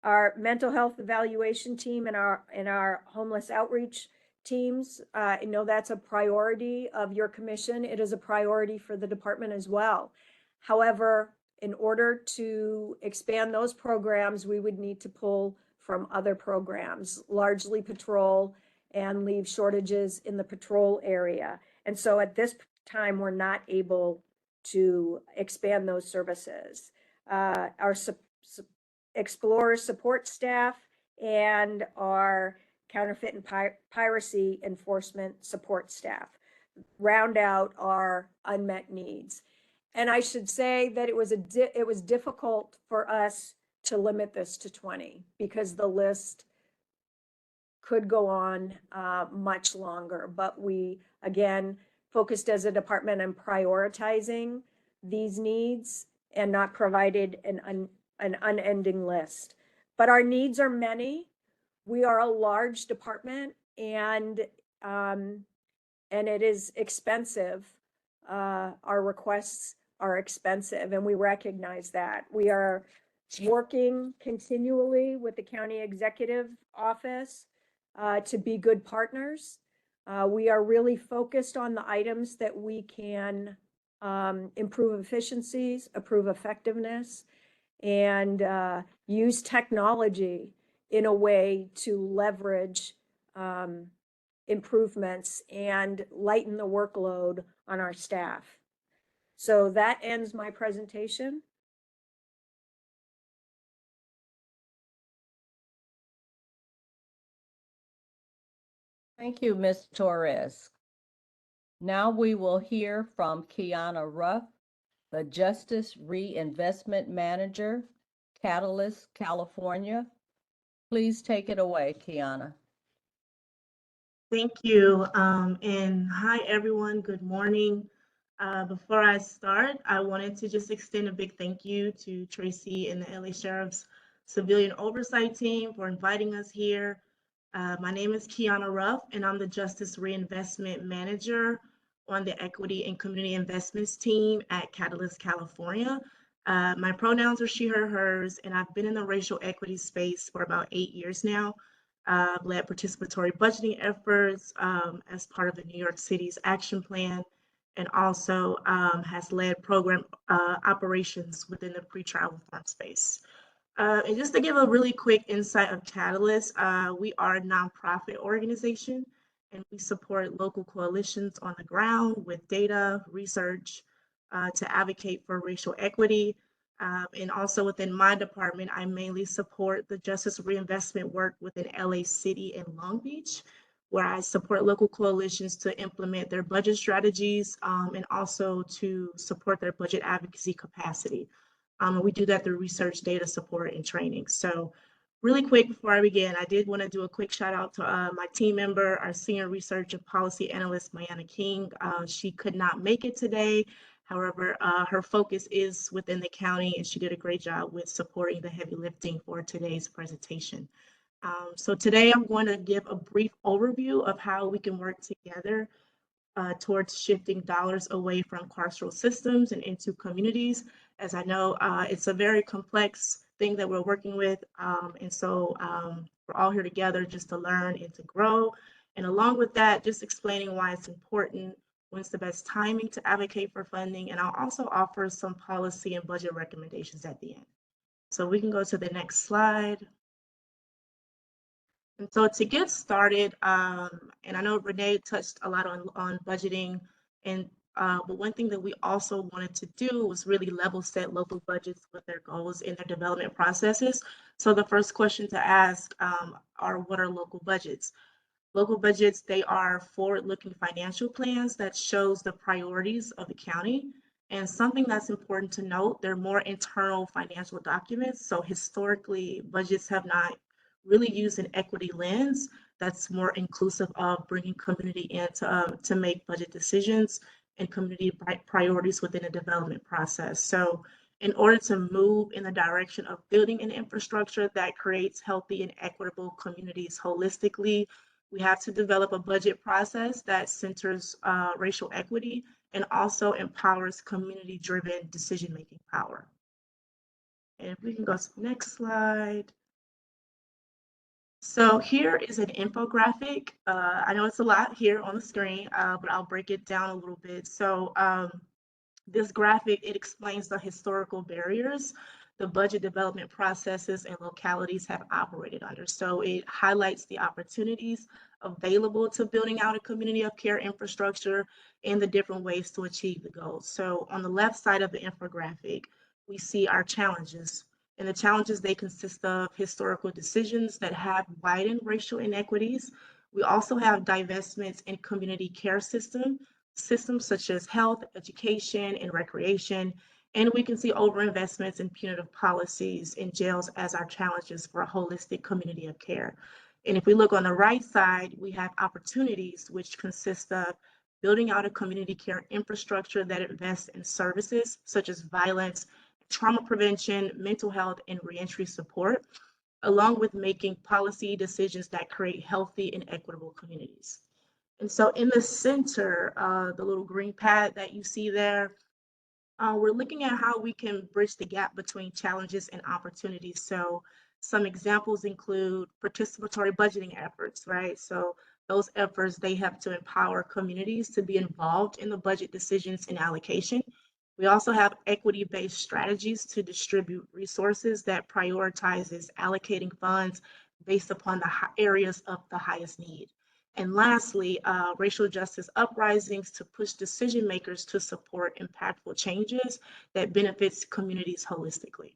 Speaker 7: Our mental health evaluation team and our homeless outreach teams, I know that's a priority of your commission. It is a priority for the department as well. However, in order to expand those programs, we would need to pull from other programs, largely patrol, and leave shortages in the patrol area. And so at this time, we're not able to expand those services. Our Explorer support staff and our counterfeit and piracy enforcement support staff round out our unmet needs. And I should say that it was difficult for us to limit this to 20 because the list could go on much longer. But we, again, focused as a department on prioritizing these needs and not provided an unending list. But our needs are many. We are a large department, and it is expensive. Our requests are expensive, and we recognize that. We are working continually with the county executive office to be good partners. We are really focused on the items that we can improve efficiencies, improve effectiveness, and use technology in a way to leverage improvements and lighten the workload on our staff. So that ends my presentation.
Speaker 3: Thank you, Ms. Torres. Now we will hear from Kiana Ruff, the Justice Reinvestment Manager, Catalyst, California. Please take it away, Kiana.
Speaker 8: Thank you. And hi, everyone. Good morning. Before I start, I wanted to just extend a big thank you to Tracy and the LA Sheriff's Civilian Oversight Team for inviting us here. My name is Kiana Ruff, and I'm the Justice Reinvestment Manager on the Equity and Community Investments team at Catalyst, California. My pronouns are she, her, hers, and I've been in the racial equity space for about 8 years now. I've led participatory budgeting efforts as part of the New York City's action plan, and also has led program operations within the pretrial reform space. And just to give a really quick insight of Catalyst, we are a nonprofit organization and we support local coalitions on the ground with data, research to advocate for racial equity. And also within my department, I mainly support the justice reinvestment work within LA City and Long Beach, where I support local coalitions to implement their budget strategies and also to support their budget advocacy capacity. We do that through research, data support, and training. So really quick before I begin, I did want to do a quick shout out to my team member, our senior research and policy analyst, Mayana King. She could not make it today. However, her focus is within the county and she did a great job with supporting the heavy lifting for today's presentation. So today I'm going to give a brief overview of how we can work together towards shifting dollars away from carceral systems and into communities. As I know, it's a very complex thing that we're working with. And so we're all here together just to learn and to grow. And along with that, just explaining why it's important, when's the best timing to advocate for funding. And I'll also offer some policy and budget recommendations at the end. So we can go to the next slide. And so to get started, and I know Renee touched a lot on budgeting, and but one thing that we also wanted to do was really level set local budgets with their goals in their development processes. So the first question to ask are, what are local budgets? Local budgets, they are forward-looking financial plans that shows the priorities of the county. And something that's important to note, they're more internal financial documents. So historically, budgets have not really used an equity lens that's more inclusive of bringing community in to make budget decisions and community priorities within the development process. So in order to move in the direction of building an infrastructure that creates healthy and equitable communities holistically, we have to develop a budget process that centers racial equity and also empowers community-driven decision-making power. And if we can go to the next slide. So here is an infographic. I know it's a lot here on the screen, but I'll break it down a little bit. So this graphic, it explains the historical barriers the budget development processes and localities have operated under. So it highlights the opportunities available to building out a community of care infrastructure and the different ways to achieve the goals. So on the left side of the infographic, we see our challenges. And the challenges, they consist of historical decisions that have widened racial inequities. We also have divestments in community care systems such as health, education, and recreation. And we can see overinvestments in punitive policies in jails as our challenges for a holistic community of care. And if we look on the right side, we have opportunities, which consist of building out a community care infrastructure that invests in services such as violence, trauma prevention, mental health, and reentry support, along with making policy decisions that create healthy and equitable communities. And so in the center, the little green pad that you see there, we're looking at how we can bridge the gap between challenges and opportunities. So some examples include participatory budgeting efforts, right? So those efforts, they have to empower communities to be involved in the budget decisions and allocation. We also have equity-based strategies to distribute resources that prioritizes allocating funds based upon the areas of the highest need. And lastly, racial justice uprisings to push decision makers to support impactful changes that benefits communities holistically.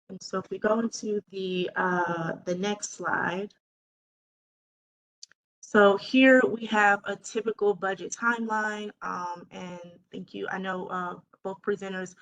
Speaker 8: And so if we go into the next slide. So here we have a typical budget timeline, and thank you. I know both presenters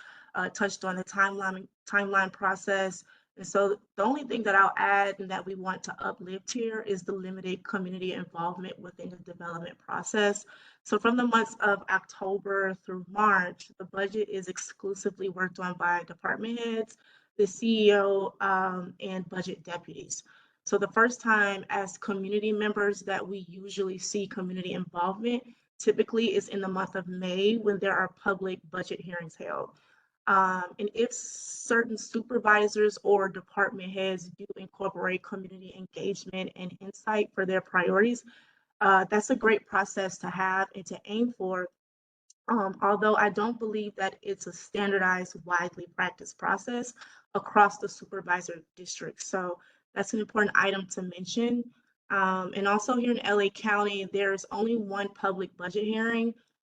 Speaker 8: touched on the timeline process. And so the only thing that I'll add and that we want to uplift here is the limited community involvement within the development process. So from the months of October through March, the budget is exclusively worked on by department heads, the CEO, and budget deputies. So the first time as community members that we usually see community involvement typically is in the month of May when there are public budget hearings held. And if certain supervisors or department heads do incorporate community engagement and insight for their priorities, that's a great process to have and to aim for. Although I don't believe that it's a standardized, widely practiced process across the supervisor district. So that's an important item to mention. And also here in LA County, there's only one public budget hearing.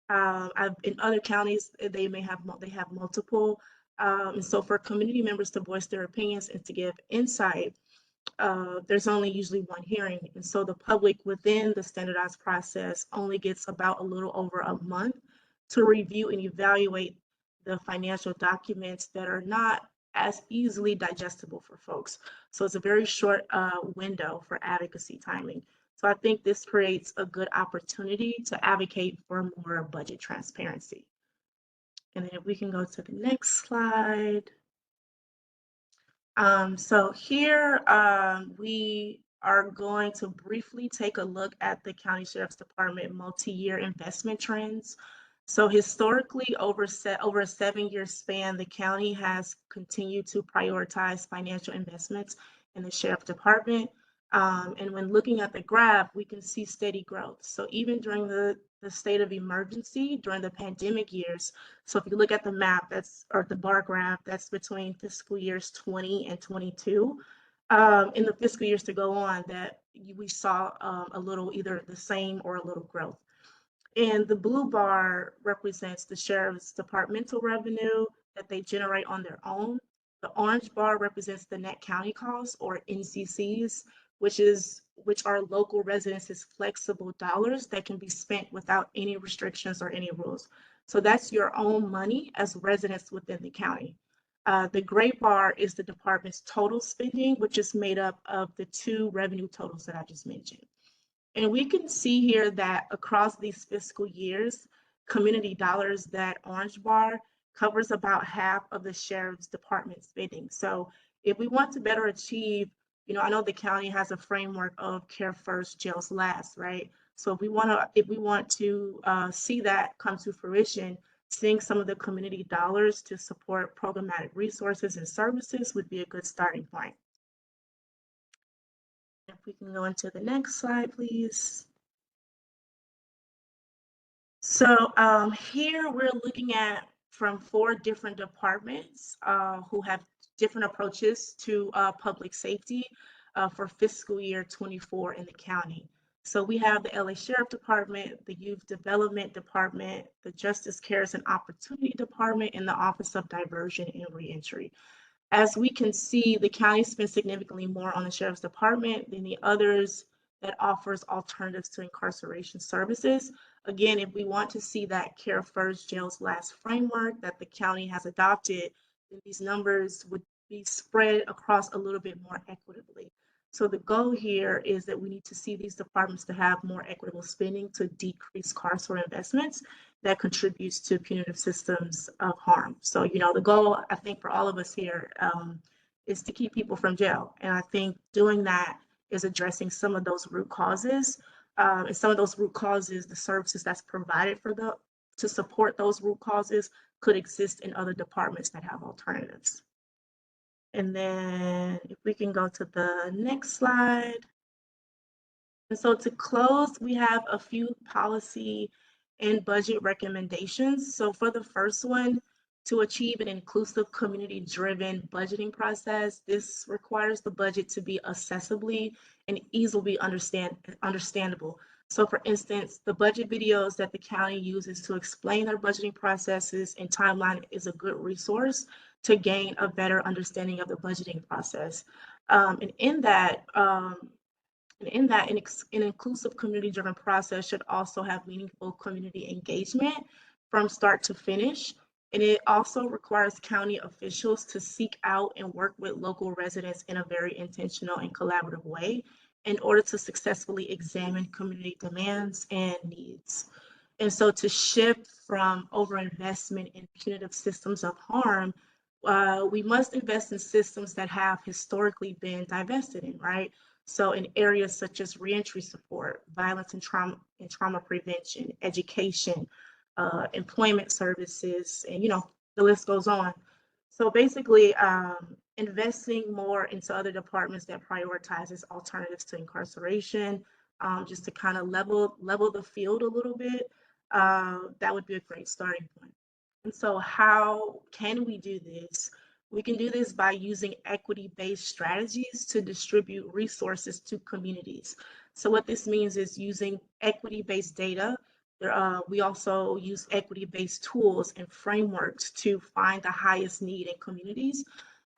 Speaker 8: In other counties, they have multiple. And so for community members to voice their opinions and to give insight, there's only usually one hearing. And so the public within the standardized process only gets about a little over a month to review and evaluate the financial documents that are not as easily digestible for folks. So it's a very short window for advocacy timing. So I think this creates a good opportunity to advocate for more budget transparency. And then if we can go to the next slide. So here we are going to briefly take a look at the County Sheriff's Department multi-year investment trends. So historically, over a 7-year span, the county has continued to prioritize financial investments in the Sheriff's Department. And when looking at the graph, we can see steady growth. So even during the state of emergency, during the pandemic years, so if you look at the map, or the bar graph, that's between fiscal years 20 and 22. In the fiscal years to go on, that we saw a little, either the same or a little growth. And the blue bar represents the sheriff's departmental revenue that they generate on their own. The orange bar represents the net county costs, or NCCs, which are local residents' flexible dollars that can be spent without any restrictions or any rules. So that's your own money as residents within the county. The gray bar is the department's total spending, which is made up of the two revenue totals that I just mentioned. And we can see here that across these fiscal years, community dollars, that orange bar, covers about half of the sheriff's department spending. So if we want to better achieve, I know the county has a framework of care first, jails last, right? So if we want to see that come to fruition, seeing some of the community dollars to support programmatic resources and services would be a good starting point. If we can go into the next slide, please. So here we're looking at from 4 different departments who have different approaches to public safety for fiscal year 24 in the county. So we have the LA Sheriff Department, the Youth Development Department, the Justice Cares and Opportunity Department, and the Office of Diversion and Reentry. As we can see, the county spends significantly more on the Sheriff's Department than the others that offers alternatives to incarceration services. Again, if we want to see that care first, jails last framework that the county has adopted, then these numbers would be spread across a little bit more equitably. So the goal here is that we need to see these departments to have more equitable spending to decrease carceral investments that contributes to punitive systems of harm. So, the goal, I think, for all of us here is to keep people from jail. And I think doing that is addressing some of those root causes. And some of those root causes, the services that's provided to support those root causes could exist in other departments that have alternatives. And then if we can go to the next slide. And so to close, we have a few policy and budget recommendations. So for the first one, to achieve an inclusive, community-driven budgeting process, this requires the budget to be accessibly and easily understandable. So for instance, the budget videos that the county uses to explain their budgeting processes and timeline is a good resource to gain a better understanding of the budgeting process. And in that, an inclusive community-driven process should also have meaningful community engagement from start to finish. And it also requires county officials to seek out and work with local residents in a very intentional and collaborative way in order to successfully examine community demands and needs. And so to shift from overinvestment in punitive systems of harm, we must invest in systems that have historically been divested in, right? So in areas such as reentry support, violence and trauma prevention, education, employment services, and the list goes on. So basically, investing more into other departments that prioritizes alternatives to incarceration, just to kind of level the field a little bit, that would be a great starting point. And so how can we do this? We can do this by using equity-based strategies to distribute resources to communities. So what this means is using equity-based data. We also use equity-based tools and frameworks to find the highest need in communities,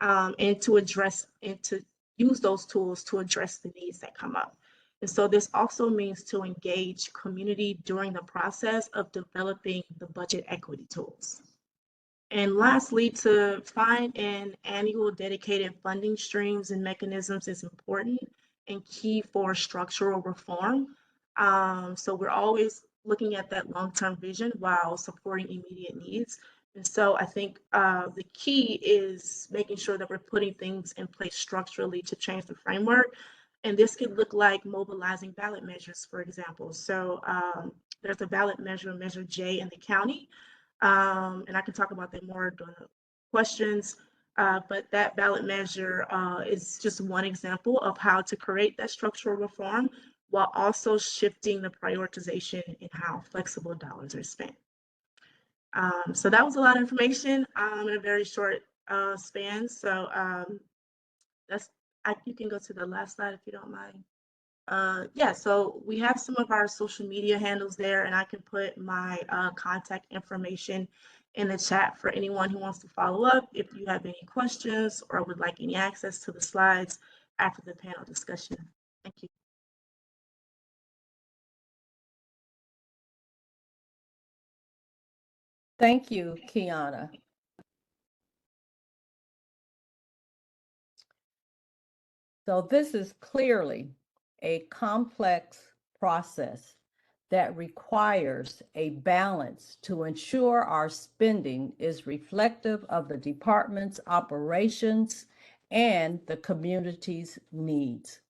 Speaker 8: and to use those tools to address the needs that come up. And so this also means to engage community during the process of developing the budget equity tools. And lastly, to find an annual dedicated funding streams and mechanisms is important and key for structural reform. So we're always looking at that long-term vision while supporting immediate needs. And so I think the key is making sure that we're putting things in place structurally to change the framework. And this could look like mobilizing ballot measures, for example. So there's a ballot measure, Measure J in the county. And I can talk about that more during the questions. But that ballot measure is just one example of how to create that structural reform while also shifting the prioritization in how flexible dollars are spent. So that was a lot of information in a very short span. So you can go to the last slide if you don't mind. Yeah, so we have some of our social media handles there, and I can put my contact information in the chat for anyone who wants to follow up if you have any questions or would like any access to the slides after the panel discussion. Thank you.
Speaker 3: Thank you, Kiana. So this is clearly a complex process that requires a balance to ensure our spending is reflective of the department's operations and the community's needs.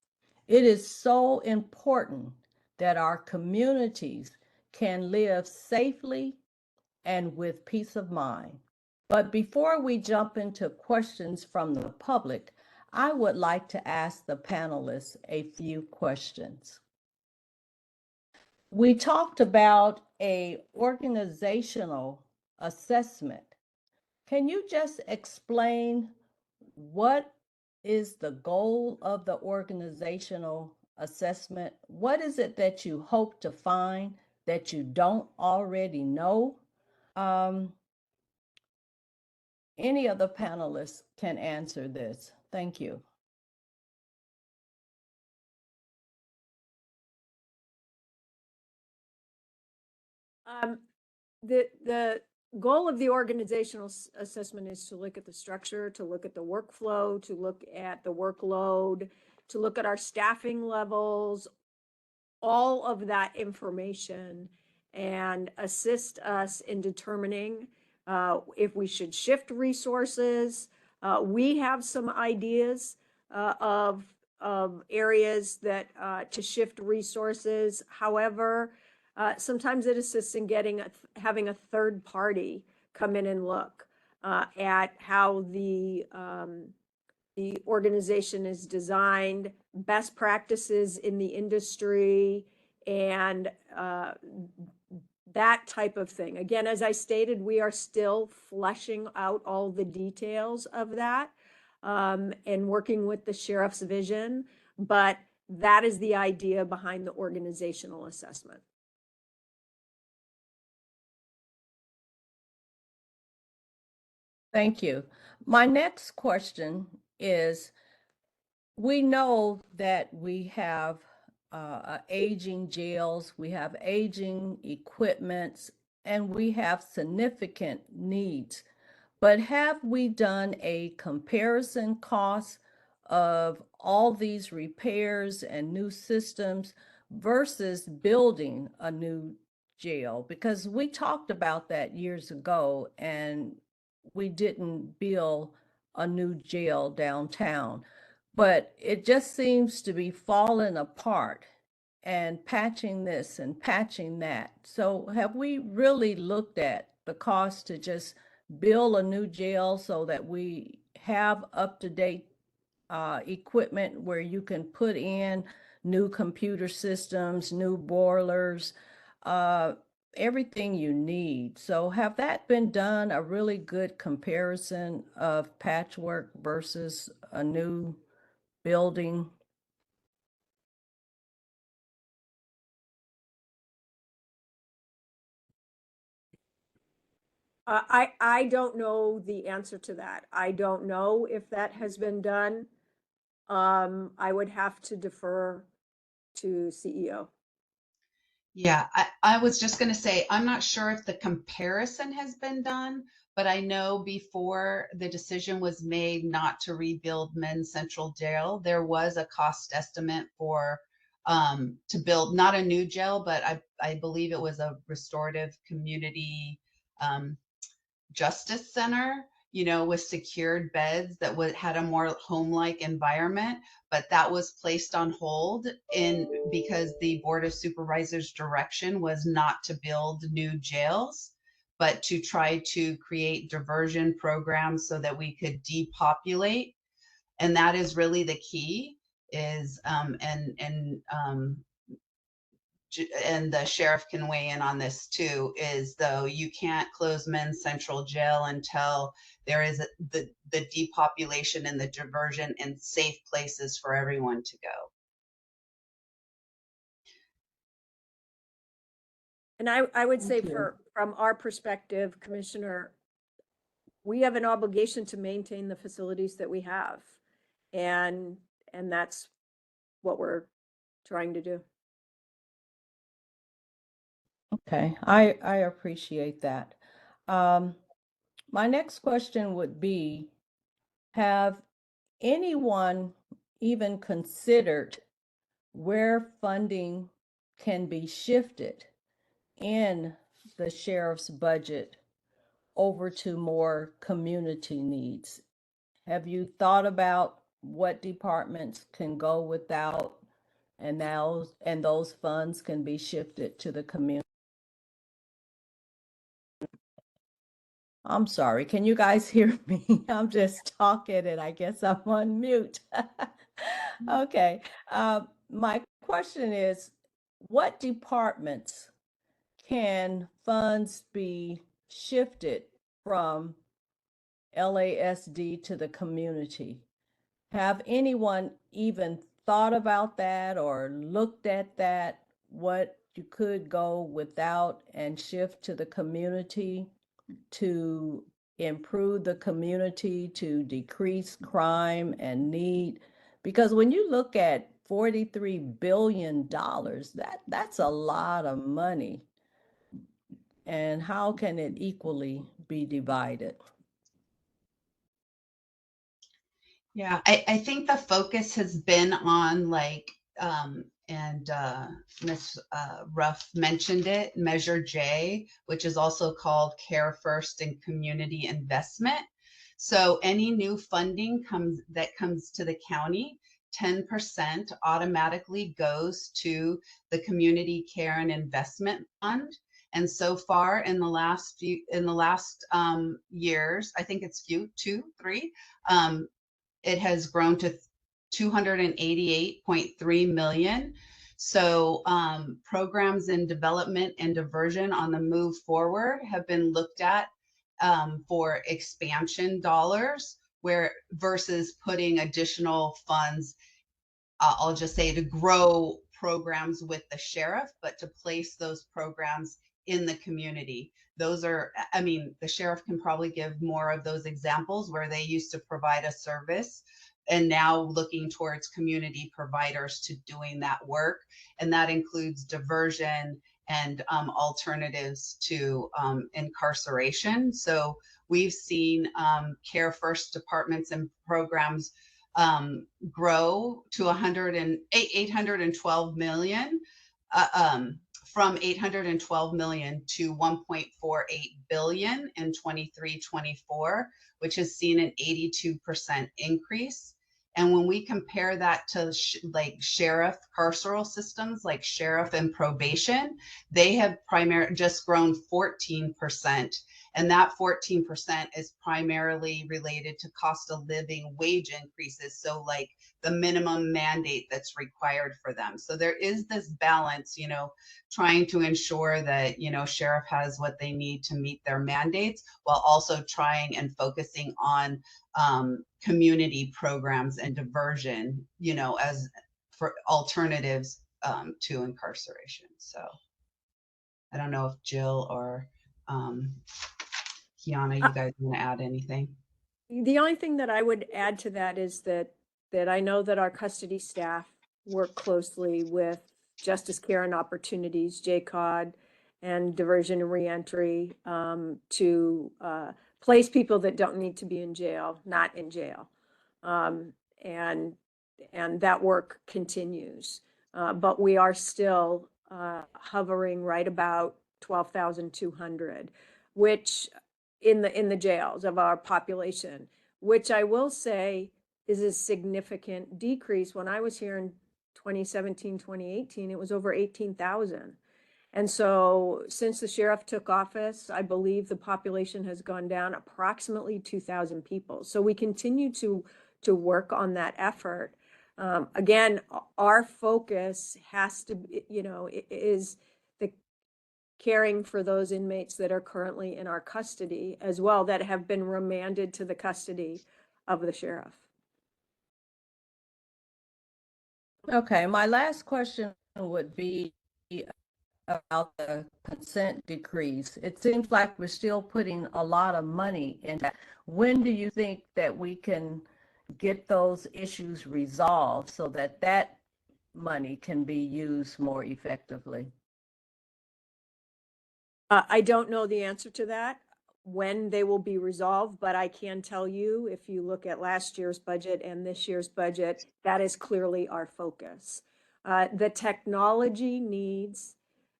Speaker 3: It is so important that our communities can live safely and with peace of mind. But before we jump into questions from the public, I would like to ask the panelists a few questions. We talked about an organizational assessment. Can you just explain what is the goal of the organizational assessment? What is it that you hope to find that you don't already know? Any of the panelists can answer this. Thank you.
Speaker 7: The goal of the organizational assessment is to look at the structure, to look at the workflow, to look at the workload, to look at our staffing levels, all of that information, and assist us in determining if we should shift resources. We have some ideas of areas that to shift resources. However, sometimes it assists in having a third party come in and look at how the organization is designed, best practices in the industry, and that type of thing. Again, as I stated, we are still fleshing out all the details of that and working with the sheriff's vision, but that is the idea behind the organizational assessment.
Speaker 3: Thank you. My next question is, we know that we have aging jails, we have aging equipments, and we have significant needs. But have we done a comparison cost of all these repairs and new systems versus building a new jail? Because we talked about that years ago, and we didn't build a new jail downtown. but it just seems to be falling apart and patching this and patching that. So have we really looked at the cost to just build a new jail so that we have up-to-date equipment where you can put in new computer systems, new boilers, everything you need? So have that been done, a really good comparison of patchwork versus a new building?
Speaker 7: I don't know the answer to that. I don't know if that has been done. I would have to defer to CEO.
Speaker 2: Yeah, I was just going to say, I'm not sure if the comparison has been done, but I know before the decision was made not to rebuild Men's Central Jail, there was a cost estimate for to build not a new jail, but I believe it was a restorative community justice center, you know, with secured beds that had a more home-like environment, but that was placed on hold because the Board of Supervisors direction was not to build new jails, but to try to create diversion programs so that we could depopulate. And that is really the key is, and the sheriff can weigh in on this too, is though you can't close Men's Central Jail until there is the depopulation and the diversion and safe places for everyone to go.
Speaker 7: And I would say
Speaker 1: Thank you.
Speaker 7: from our perspective, Commissioner, we have an obligation to maintain the facilities that we have. And that's what we're trying to do.
Speaker 3: Okay, I appreciate that. My next question would be, have anyone even considered where funding can be shifted in the sheriff's budget over to more community needs? Have you thought about what departments can go without and those funds can be shifted to the community? I'm sorry, can you guys hear me? I'm just talking and I guess I'm on mute. Okay, my question is, what departments can funds be shifted from LASD to the community? Have anyone even thought about that or looked at that, what you could go without and shift to the community to improve the community, to decrease crime and need? Because when you look at $43 billion, that's a lot of money. And how can it equally be divided?
Speaker 2: Yeah, I think the focus has been on like, and Ms. Ruff mentioned it, Measure J, which is also called Care First and Community Investment. So any new funding that comes to the county, 10% automatically goes to the Community Care and Investment Fund. And so far in the last years, I think it's two, three, it has grown to 288.3 million. So programs in development and diversion on the move forward have been looked at for expansion dollars, where versus putting additional funds, I'll just say, to grow programs with the sheriff, but to place those programs in the community. Those are, I mean, the sheriff can probably give more of those examples where they used to provide a service and now looking towards community providers to doing that work. And that includes diversion and alternatives to incarceration. So we've seen Care First departments and programs grow to 812 million, from 812 million to 1.48 billion in 23-24, which has seen an 82% increase. And when we compare that to like sheriff carceral systems, like sheriff and probation, they have just grown 14%. And that 14% is primarily related to cost of living wage increases. So like the minimum mandate that's required for them. So there is this balance, you know, trying to ensure that, you know, sheriff has what they need to meet their mandates, while also trying and focusing on community programs and diversion, you know, as for alternatives to incarceration. So I don't know if Jill or Kiana, you guys want to add anything?
Speaker 7: The only thing that I would add to that is that I know that our custody staff work closely with Justice Care and Opportunities, JCOD, and Diversion and Reentry to place people that don't need to be in jail, not in jail. And that work continues. But we are still hovering right about 12,200, which in the jails of our population, which I will say is a significant decrease. When I was here in 2017, 2018, it was over 18,000. And so since the sheriff took office, I believe the population has gone down approximately 2,000 people. So we continue to work on that effort. Again, our focus has to, you know, is the caring for those inmates that are currently in our custody as well, that have been remanded to the custody of the sheriff.
Speaker 3: Okay, my last question would be about the consent decrees. It seems like we're still putting a lot of money in that. When do you think that we can get those issues resolved so that that money can be used more effectively?
Speaker 7: I don't know the answer to that, when they will be resolved, but I can tell you, if you look at last year's budget and this year's budget, that is clearly our focus. The technology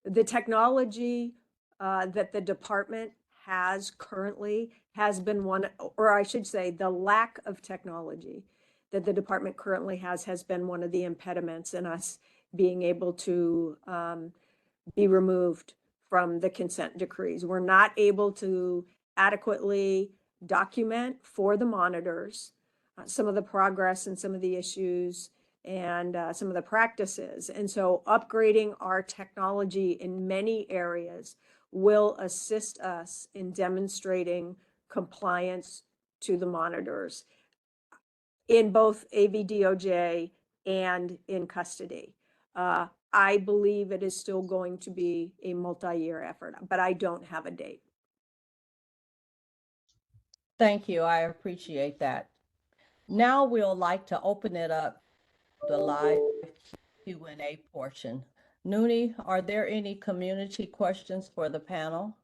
Speaker 7: that the department has currently has been one, or I should say, the lack of technology that the department currently has been one of the impediments in us being able to be removed from the consent decrees. We're not able to adequately document for the monitors some of the progress and some of the issues and some of the practices. And so upgrading our technology in many areas will assist us in demonstrating compliance to the monitors in both AVDOJ and in custody. I believe it is still going to be a multi-year effort, but I don't have a date.
Speaker 3: Thank you. I appreciate that. Now we'll like to open it up to the live Q&A portion. Noonie, are there any community questions for the panel?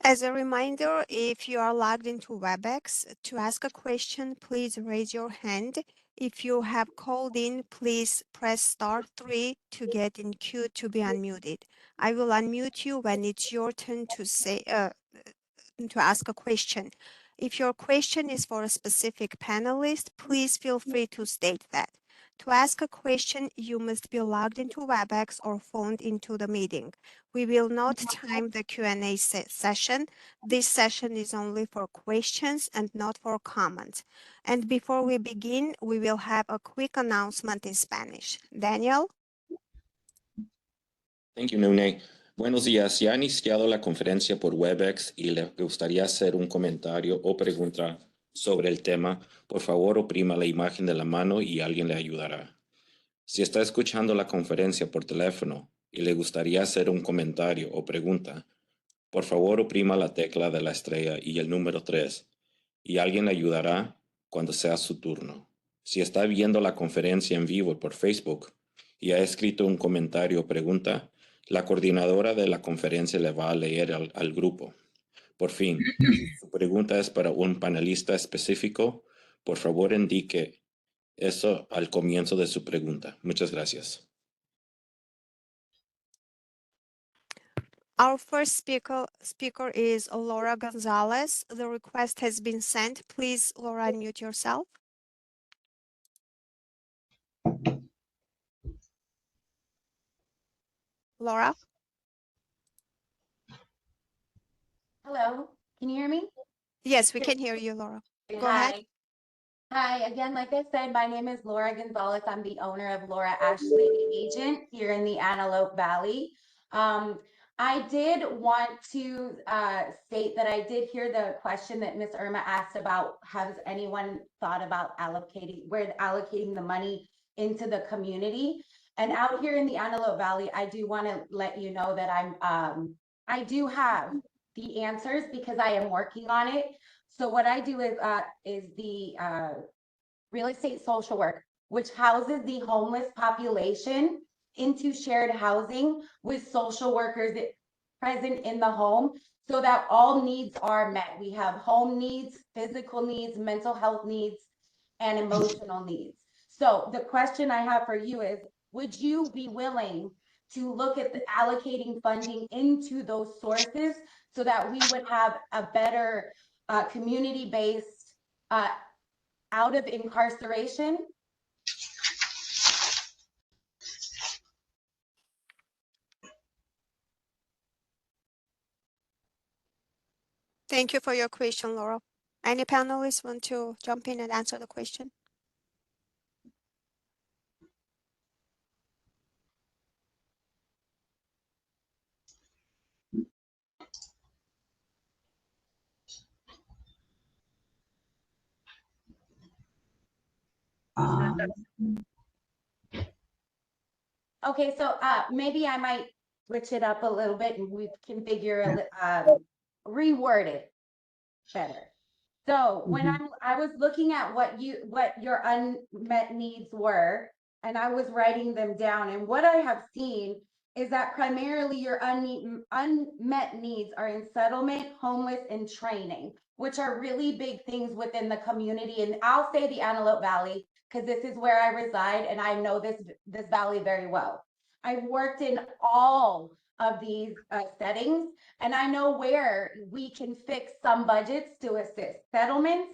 Speaker 4: As a reminder, if you are logged into WebEx, to ask a question, please raise your hand. If you have called in, please press *3 to get in queue to be unmuted. I will unmute you when it's your turn to ask a question. If your question is for a specific panelist, please feel free to state that. To ask a question, you must be logged into WebEx or phoned into the meeting. We will not time the Q&A session. This session is only for questions and not for comments. And before we begin, we will have a quick announcement in Spanish. Daniel?
Speaker 9: Thank you, Nune. Buenos días. Ya ha iniciado la conferencia por WebEx y le gustaría hacer un comentario o pregunta sobre el tema. Por favor, oprima la imagen de la mano y alguien le ayudará. Si está escuchando la conferencia por teléfono y le gustaría hacer un comentario o pregunta, por favor, oprima la tecla de la estrella y el número 3 y alguien le ayudará cuando sea su turno. Si está viendo la conferencia en vivo por Facebook y ha escrito un comentario o pregunta, la coordinadora de la conferencia le va a leer al grupo. Por fin, si su pregunta es para un panelista específico, por favor indique eso al comienzo de su pregunta. Muchas gracias.
Speaker 4: Our first speaker is Laura Gonzalez. The request has been sent. Please, Laura, unmute yourself. Laura?
Speaker 10: Hello, can you hear me?
Speaker 4: Yes, we can hear you, Laura. Go ahead.
Speaker 10: Hi. Hi, again, like I said, my name is Laura Gonzalez. I'm the owner of Laura Ashley Agent here in the Antelope Valley. I did want to state that I did hear the question that Ms. Irma asked about, has anyone thought about allocating the money into the community? And out here in the Antelope Valley, I do want to let you know that I do have the answers because I am working on it. So what I do is the real estate social work, which houses the homeless population into shared housing with social workers present in the home so that all needs are met. We have home needs, physical needs, mental health needs, and emotional needs. So the question I have for you is, would you be willing to look at allocating funding into those sources so that we would have a better community-based out of incarceration?
Speaker 4: Thank you for your question, Laura. Any panelists want to jump in and answer the question?
Speaker 10: Okay, so maybe I might switch it up a little bit and we can reword it better. So when I was looking at what your unmet needs were, and I was writing them down, and what I have seen is that primarily your unmet needs are in settlement, homeless, and training, which are really big things within the community. And I'll say the Antelope Valley, because this is where I reside and I know this valley very well. I've worked in all of these settings, and I know where we can fix some budgets to assist settlements.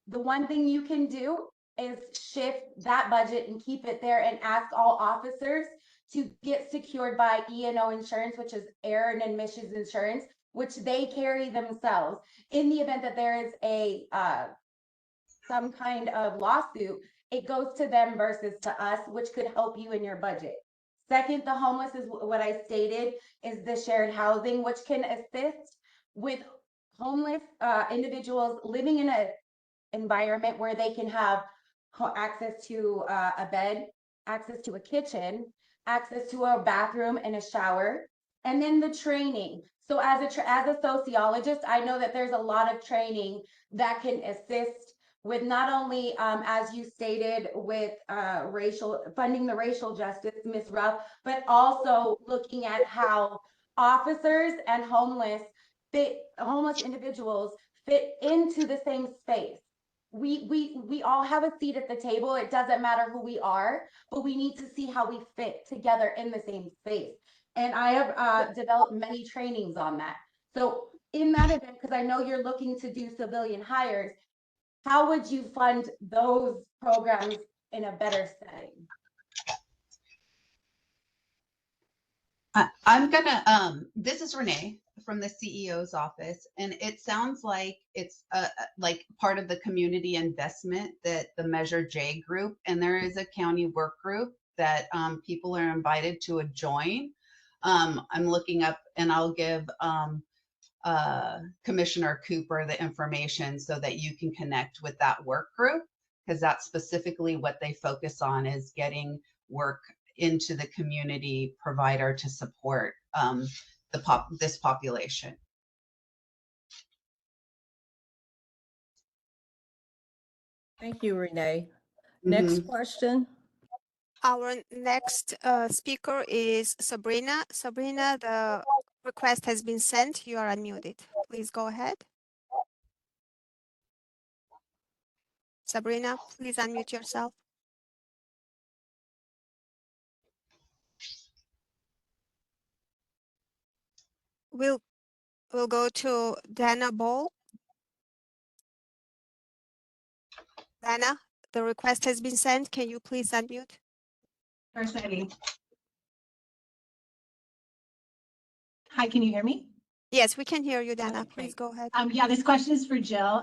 Speaker 10: The one thing you can do is shift that budget and keep it there and ask all officers to get secured by E&O insurance, which is error and admissions insurance, which they carry themselves. In the event that there is a some kind of lawsuit, it goes to them versus to us, which could help you in your budget. Second, the homeless is what I stated, is the shared housing, which can assist with homeless individuals living in an environment where they can have access to a bed, access to a kitchen, access to a bathroom and a shower, and then the training. So as a sociologist, I know that there's a lot of training that can assist with not only, as you stated, with funding the racial justice, Ms. Ruff, but also looking at how officers and homeless individuals fit into the same space. We all have a seat at the table. It doesn't matter who we are, but we need to see how we fit together in the same space. And I have developed many trainings on that. So in that event, because I know you're looking to do civilian hires, how would you fund those programs in a better setting?
Speaker 2: I'm gonna, this is Renee from the CEO's office, and it sounds like it's like part of the community investment that the Measure J group, and there is a county work group that people are invited to join. I'm looking up, and I'll give Commissioner Cooper the information so that you can connect with that work group, because that's specifically what they focus on, is getting work into the community provider to support this population.
Speaker 3: Thank you, Renee. Next question.
Speaker 4: Our next speaker is Sabrina. Sabrina, the request has been sent. You are unmuted. Please go ahead. Sabrina, please unmute yourself. We'll go to Dana Ball. Dana, the request has been sent. Can you please unmute?
Speaker 11: Personally. Hi, can you hear me?
Speaker 4: Yes, we can hear you, Dana.
Speaker 11: Okay.
Speaker 4: Please go ahead.
Speaker 11: Yeah, this question is for Jill.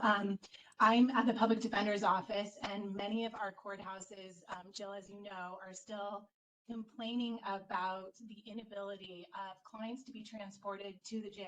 Speaker 11: I'm at the Public Defender's Office, and many of our courthouses, Jill, as you know, are still complaining about the inability of clients to be transported to the jail.